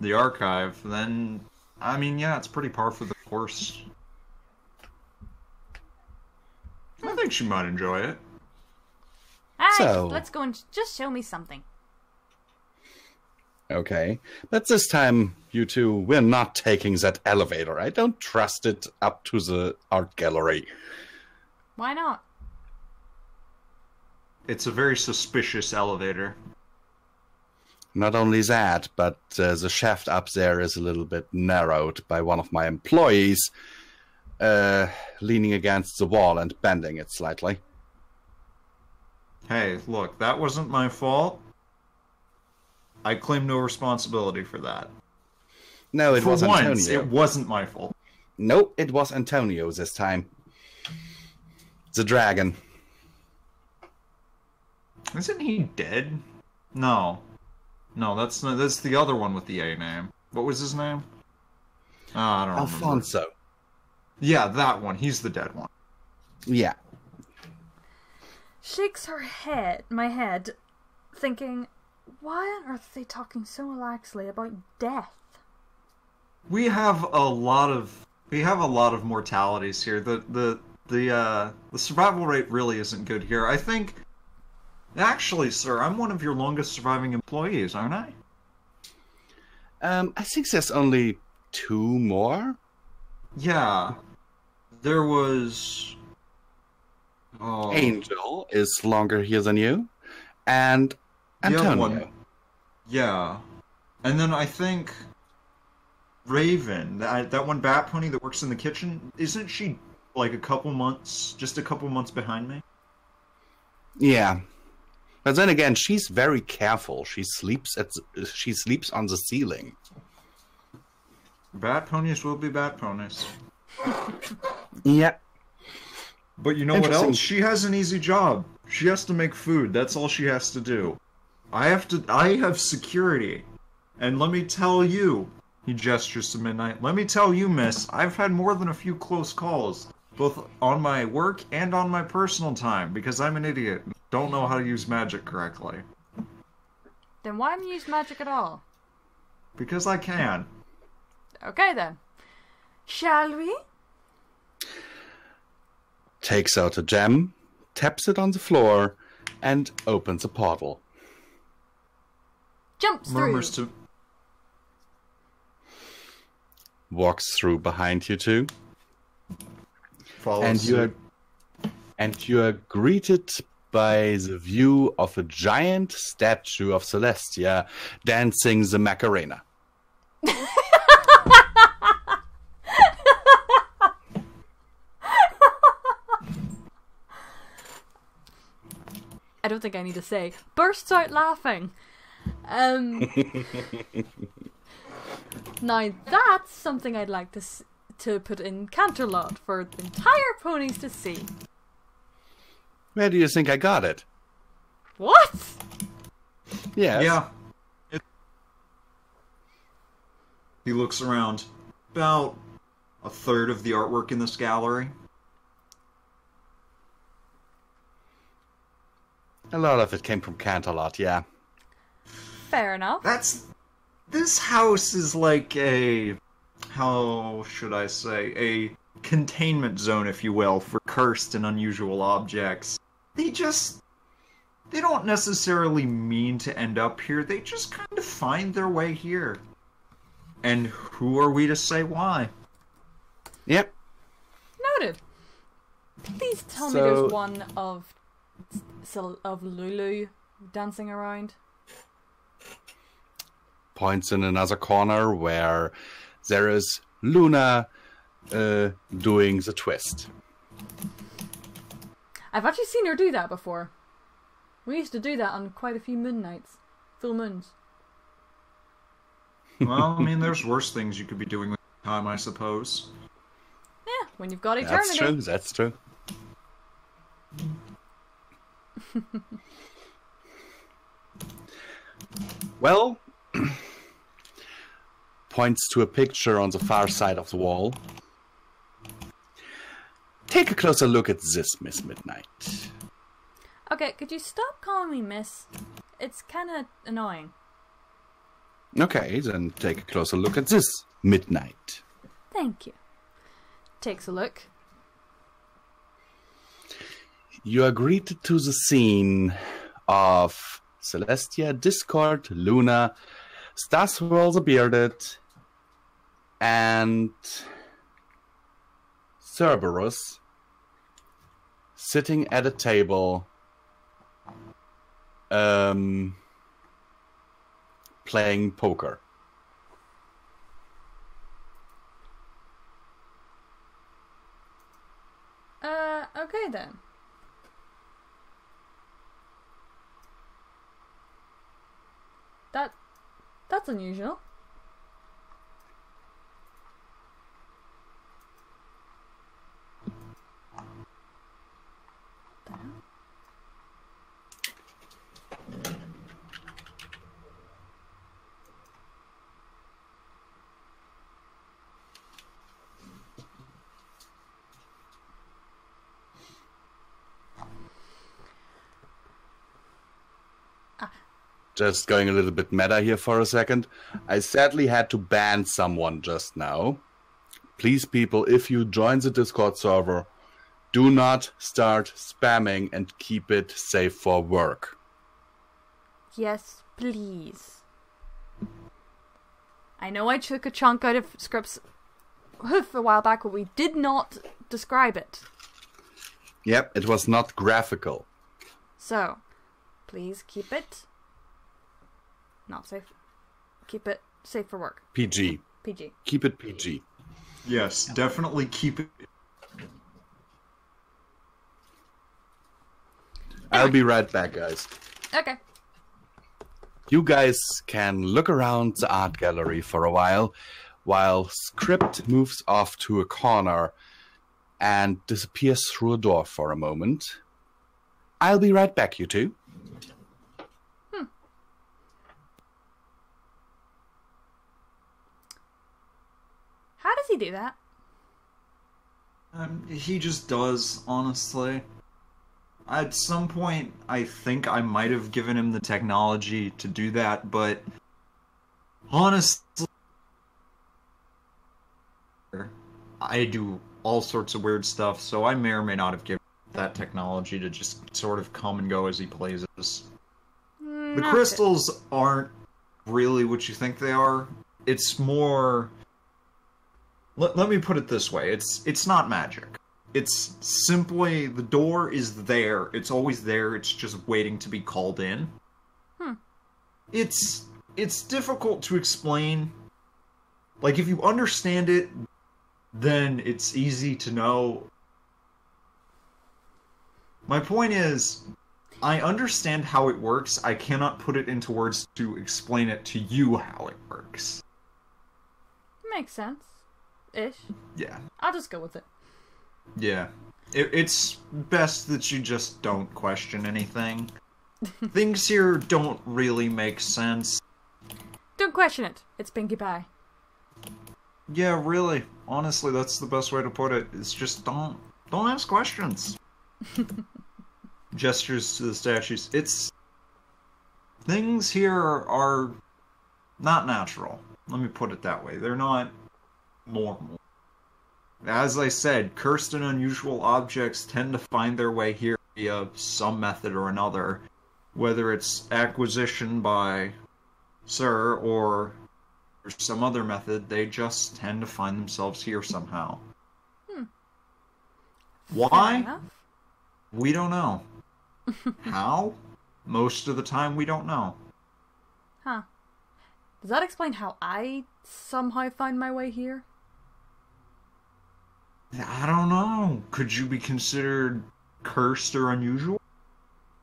the archive, then, I mean, yeah, it's pretty par for the course. I think she might enjoy it. Alright, So- let's go and just show me something. Okay. But this time, you two, we're not taking that elevator. I don't trust it up to the art gallery. Why not? It's a very suspicious elevator. Not only that, but the shaft up there is a little bit narrowed by one of my employees, leaning against the wall and bending it slightly. Hey, look, that wasn't my fault. I claim no responsibility for that. No, it For was once, Antonio. it wasn't my fault. Nope, it was Antonio this time. The dragon. Isn't he dead? No. No, that's the other one with the A name. What was his name? Oh, I don't remember. Alfonso. Yeah, that one. He's the dead one. Yeah. Shakes my head, thinking, why on earth are they talking so laxly about death? We have a lot of mortalities here. The survival rate really isn't good here. I think, actually, sir, I'm one of your longest surviving employees, aren't I? I think there's only 2 more. Yeah. There was... Oh. Angel is longer here than you. And The other Antonio. one. Yeah. And then I think Raven, that one bat pony that works in the kitchen, isn't she like just a couple months behind me? Yeah. But then again, she's very careful. She sleeps on the ceiling. Bat ponies will be bat ponies. Yeah. But you know what Interesting. else? She has an easy job. She has to make food. That's all she has to do. I have security. And let me tell you, he gestures to Midnight. Let me tell you, miss, I've had more than a few close calls, both on my work and on my personal time, because I'm an idiot. Don't know how to use magic correctly. Then why haven't you used magic at all? Because I can. Okay then. Shall we? Takes out a gem, taps it on the floor, and opens a portal. Jumps Murmurs through. to... Walks through behind you two. Follows And you are greeted by the view of a giant statue of Celestia dancing the Macarena. I don't think I need to say. Bursts out laughing. Now that's something I'd like to put in Canterlot for the entire ponies to see. Where do you think I got it? What? Yes. Yeah. He looks around. About a third of the artwork in this gallery. A lot of it came from Canterlot, yeah. Fair enough. This house is like a... how should I say? A containment zone, if you will, for cursed and unusual objects. They don't necessarily mean to end up here. They just kind of find their way here. And who are we to say why? Yep. Noted. Please tell me So- there's one of Lulu dancing around. Points in another corner where there is Luna doing the twist. I've actually seen her do that before. We used to do that on quite a few moon nights. Full moons. Well, I mean, there's worse things you could be doing with time, I suppose. Yeah, when you've got eternity. That's true. Well, points to a picture on the far side of the wall. Take a closer look at this, Miss Midnight. Okay, could you stop calling me Miss? It's kind of annoying. Okay, then take a closer look at this midnight. Thank you. Takes a look. You are greeted to the scene of Celestia, Discord, Luna, Staswell the Bearded, and Cerberus sitting at a table playing poker. Okay then. That's unusual. Just going a little bit meta here for a second. I sadly had to ban someone just now. Please, people, if you join the Discord server, do not start spamming and keep it safe for work. Yes, please. I know I took a chunk out of scripts a while back, but we did not describe it. Yep, it was not graphical. So, please keep it not safe. Keep it safe for work. PG. PG. Keep it PG. Yes, definitely keep it. I'll be right back, guys. Okay. You guys can look around the art gallery for a while Script moves off to a corner and disappears through a door for a moment. I'll be right back, you two. How does he do that? He just does, honestly. At some point, I think I might have given him the technology to do that, but honestly, I do all sorts of weird stuff, so I may or may not have given that technology to just sort of come and go as he pleases. The crystals aren't really what you think they are. It's more... Let me put it this way. It's not magic. It's simply the door is there. It's always there. It's just waiting to be called in. It's difficult to explain. Like, if you understand it, then it's easy to know. My point is, I understand how it works. I cannot put it into words to explain it to you how it works. Makes sense. Ish. Yeah. I'll just go with it. Yeah. It's best that you just don't question anything. Things here don't really make sense. Don't question it. It's Pinkie Pie. Yeah, really. Honestly, that's the best way to put it. It's just don't ask questions. Gestures to the statues. Things here are not natural. Let me put it that way. They're not normal. As I said, cursed and unusual objects tend to find their way here via some method or another. Whether it's acquisition by Sir or some other method, they just tend to find themselves here somehow. Fair Why? enough. We don't know. How? Most of the time we don't know. Huh. Does that explain how I somehow find my way here? I don't know. Could you be considered cursed or unusual?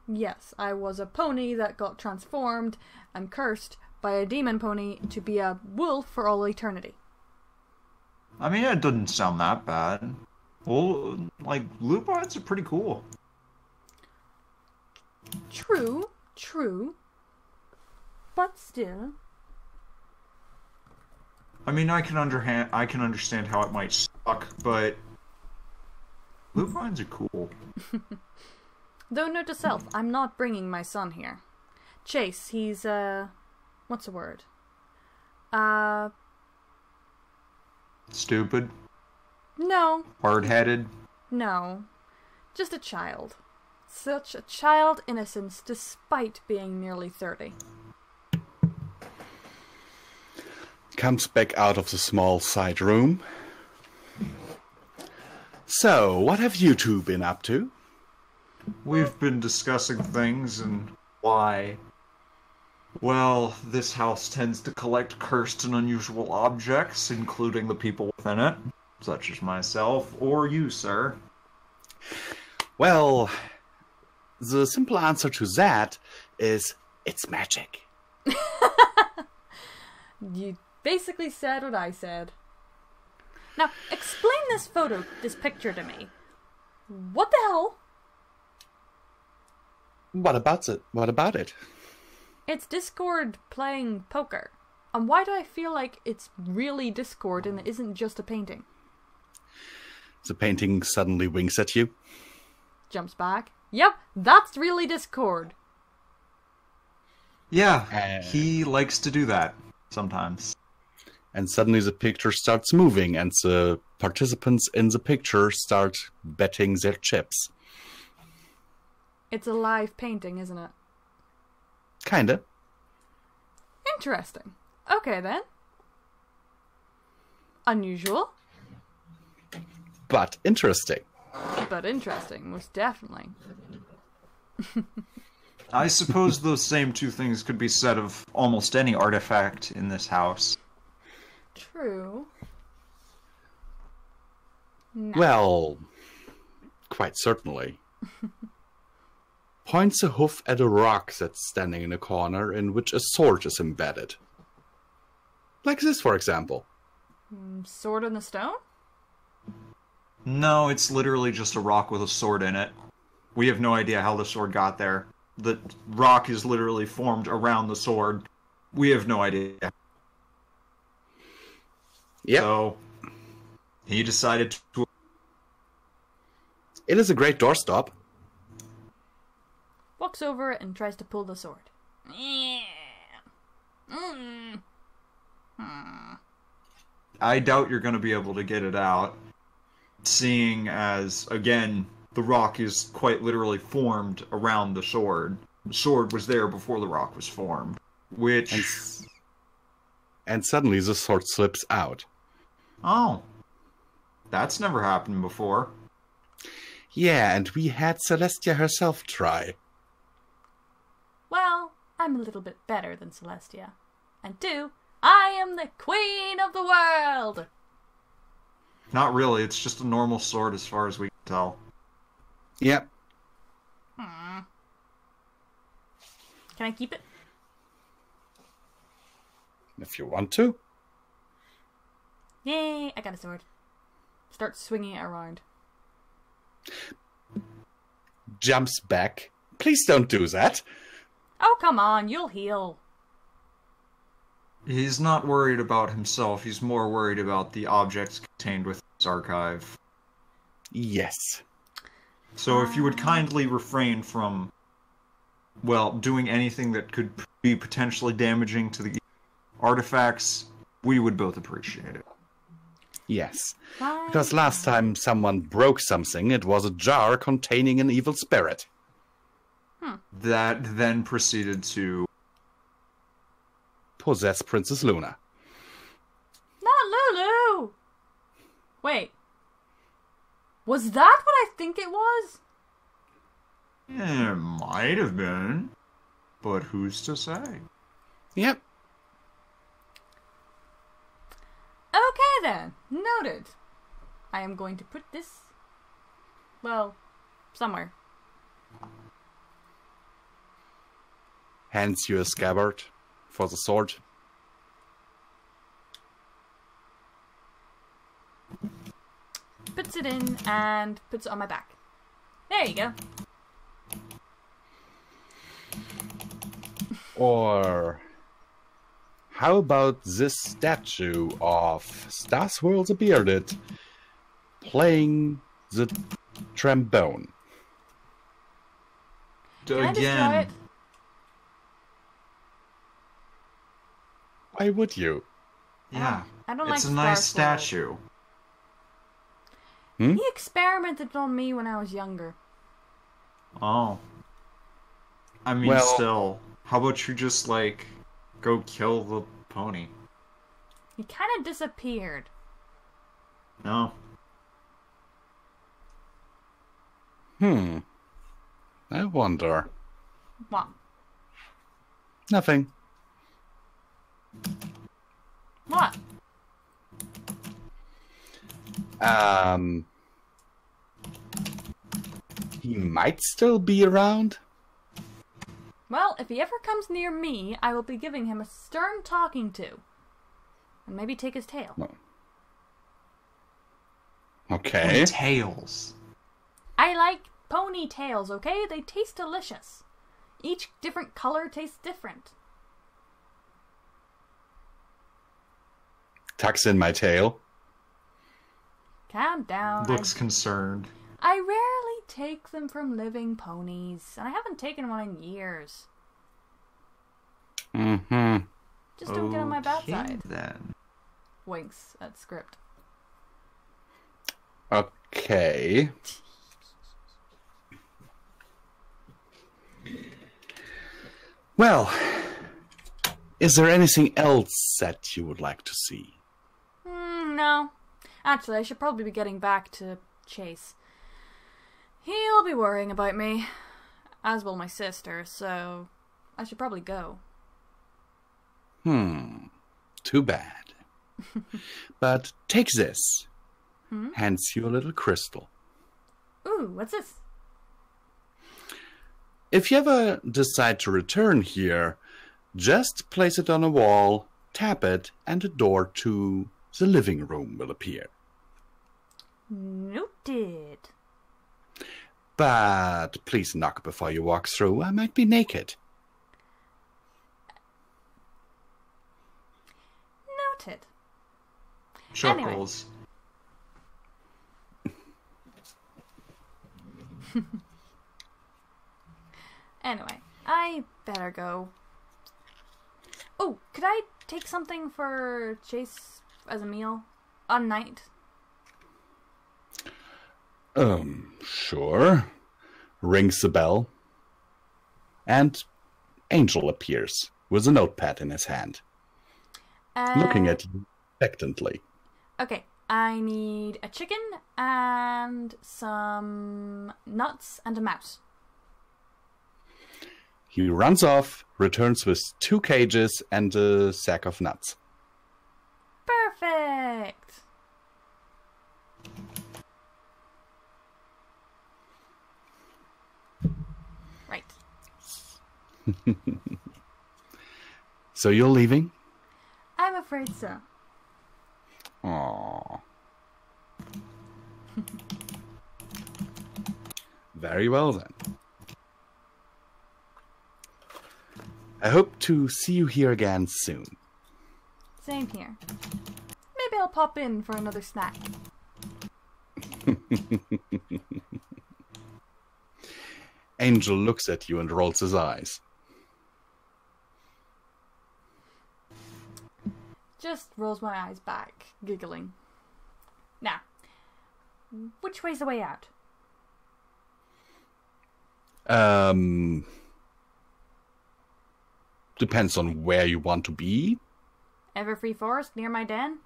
Yes, I was a pony that got transformed and cursed by a demon pony to be a wolf for all eternity. I mean, it doesn't sound that bad. Well, like, lupines are pretty cool. True. But still. I mean, I can understand how it might suck, but lupines are cool. Though note to self, I'm not bringing my son here. Chase, he's, what's the word? Stupid. No. Hard-headed. No. Just a child. Such a child innocence despite being nearly 30. Comes back out of the small side room. So, what have you two been up to? We've been discussing things and why. Well, this house tends to collect cursed and unusual objects, including the people within it, such as myself or you, sir. Well, the simple answer to that is it's magic. You basically said what I said. Now, explain this picture to me. What the hell? What about it? What about it? It's Discord playing poker. And why do I feel like it's really Discord and it isn't just a painting? The painting suddenly winks at you. Jumps back. Yep, that's really Discord. Yeah, he likes to do that sometimes. And suddenly the picture starts moving and the participants in the picture start betting their chips. It's a live painting, isn't it? Kinda. Interesting. Okay then. Unusual. But interesting. But interesting, most definitely. I suppose those same two things could be said of almost any artifact in this house. True. No. Well, quite certainly. Points a hoof at a rock that's standing in a corner in which a sword is embedded. Like this, for example. Sword in the stone? No, it's literally just a rock with a sword in it. We have no idea how the sword got there. The rock is literally formed around the sword. We have no idea. Yep. So, he decided to... It is a great doorstop. Walks over and tries to pull the sword. Yeah. I doubt you're going to be able to get it out, seeing as, again, the rock is quite literally formed around the sword. The sword was there before the rock was formed, which... And suddenly the sword slips out. Oh. That's never happened before. Yeah, and we had Celestia herself try. Well, I'm a little bit better than Celestia. And 2, I am the queen of the world! Not really, it's just a normal sword as far as we can tell. Yep. Can I keep it? If you want to. Yay, I got a sword. Start swinging it around. Jumps back. Please don't do that. Oh, come on, you'll heal. He's not worried about himself, he's more worried about the objects contained within his archive. Yes. So if you would kindly refrain from, well, doing anything that could be potentially damaging to the artifacts, we would both appreciate it. Yes. Bye. Because last time someone broke something, it was a jar containing an evil spirit. That then proceeded to... Possess Princess Luna. Not Lulu! Wait. Was that what I think it was? It might have been, but who's to say? Yep. Okay then, noted. I am going to put this, well, somewhere. Hands you a scabbard for the sword. Puts it in and puts it on my back. There you go. Or how about this statue of Star Swirl the Bearded playing the trombone? Can I destroy Again. it? Why would you? Yeah. I don't like It's a nice Star Swirl. statue. Hmm? He experimented on me when I was younger. Oh. I mean, Well- still. How about you just, like, go kill the pony? He kind of disappeared. No? I wonder. What? Nothing. What? He might still be around. Well, if he ever comes near me, I will be giving him a stern talking to. And maybe take his tail. Okay. Tails. I like ponytails, okay? They taste delicious. Each different color tastes different. Tucks in my tail. Calm down. Looks concerned. I rarely take them from living ponies, and I haven't taken one in years. Mm-hmm. Just don't get on my bad Okay, side. then. Winks at script. Okay. Well, is there anything else that you would like to see? No. Actually, I should probably be getting back to Chase. He'll be worrying about me, as will my sister, so I should probably go. Too bad. But take this. Hands you a little crystal. Ooh, what's this? If you ever decide to return here, just place it on a wall, tap it, and a door to the living room will appear. Noted. But please knock before you walk through. I might be naked. Noted. Chuckles. Anyway, I better go. Oh, could I take something for Chase as a meal? On night? Sure. Rings the bell. And Angel appears with a notepad in his hand, looking at you expectantly. Okay, I need a chicken and some nuts and a mouse. He runs off, returns with 2 cages and a sack of nuts. Perfect! Right. So you're leaving? I'm afraid so. Aww. Very well then. I hope to see you here again soon. Same here. Maybe I'll pop in for another snack. Angel looks at you and rolls his eyes. Just rolls my eyes back, giggling. Now, which way's the way out? Depends on where you want to be. Everfree Forest near my den?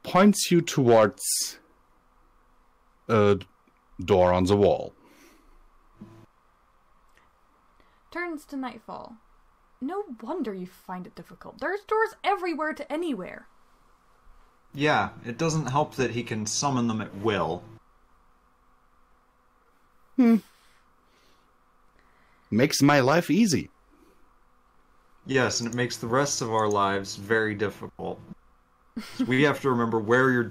Points you towards a door on the wall. Turns to nightfall. No wonder you find it difficult. There's doors everywhere to anywhere. Yeah, it doesn't help that he can summon them at will. Makes my life easy. Yes, and it makes the rest of our lives very difficult. So we have to remember where your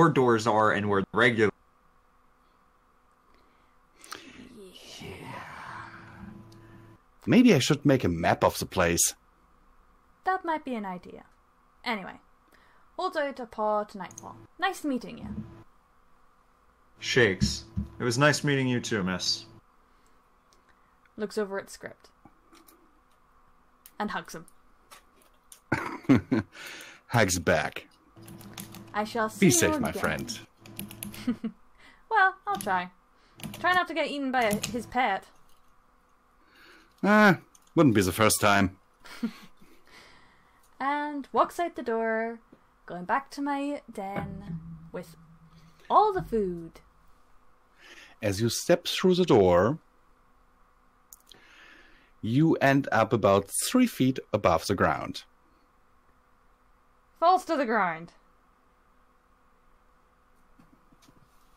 doors are and where the regular. Maybe I should make a map of the place. That might be an idea. Anyway, hold out a paw to nightfall. Nice meeting you. Shakes. It was nice meeting you too, miss. Looks over at script. And hugs him. Hugs back. I shall see Be you safe, my again. friend. Well, I'll try. Try not to get eaten by his pet. Wouldn't be the first time. And walks out the door, going back to my den with all the food. As you step through the door, you end up about 3 feet above the ground. Falls to the ground.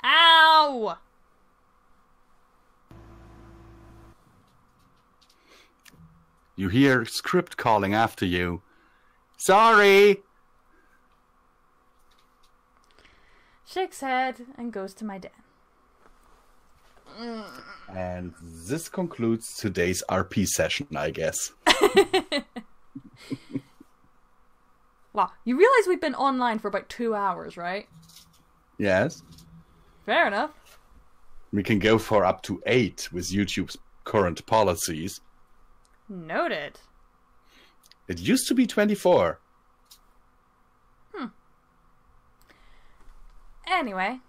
Ow! You hear script calling after you. Sorry! Shakes head and goes to my den. And this concludes today's RP session, I guess. Wow, you realize we've been online for about 2 hours, right? Yes. Fair enough. We can go for up to 8 with YouTube's current policies. Noted. It used to be 24. Anyway.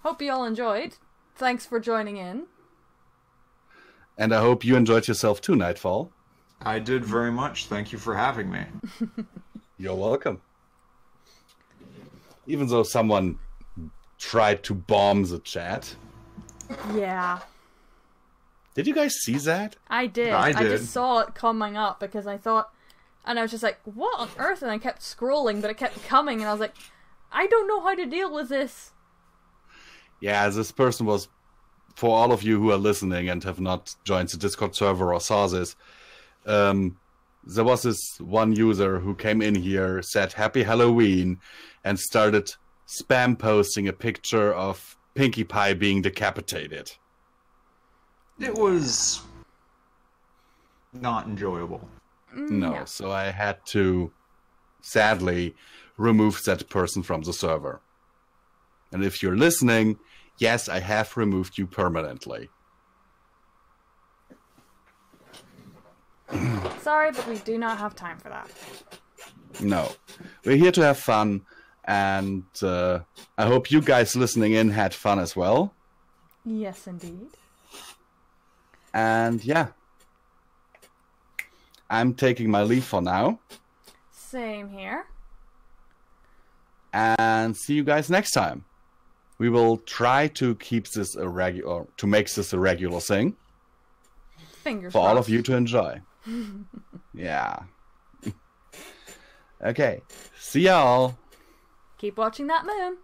Hope you all enjoyed. Thanks for joining in. And I hope you enjoyed yourself too, Nightfall. I did very much. Thank you for having me. You're welcome. Even though someone tried to bomb the chat. Yeah, Did you guys see that? I did. I I did. just saw it coming up because I thought, and I was just like, what on earth? And I kept scrolling, but it kept coming, and I was like, I don't know how to deal with this. Yeah, this person was, for all of you who are listening and have not joined the Discord server or saw this, there was this one user who came in here, said Happy Halloween, and started spam posting a picture of Pinkie Pie being decapitated. It was not enjoyable. No, Yeah. so I had to, sadly, remove that person from the server. And if you're listening, yes, I have removed you permanently. Sorry, but we do not have time for that. No. We're here to have fun, and I hope you guys listening in had fun as well. Yes, indeed. And yeah, I'm taking my leave for now, Same here. and see you guys next time. We will try to keep this a regular, to make this a regular thing Fingers for all of crossed. you to enjoy. Yeah. Okay. See y'all. Keep watching that moon.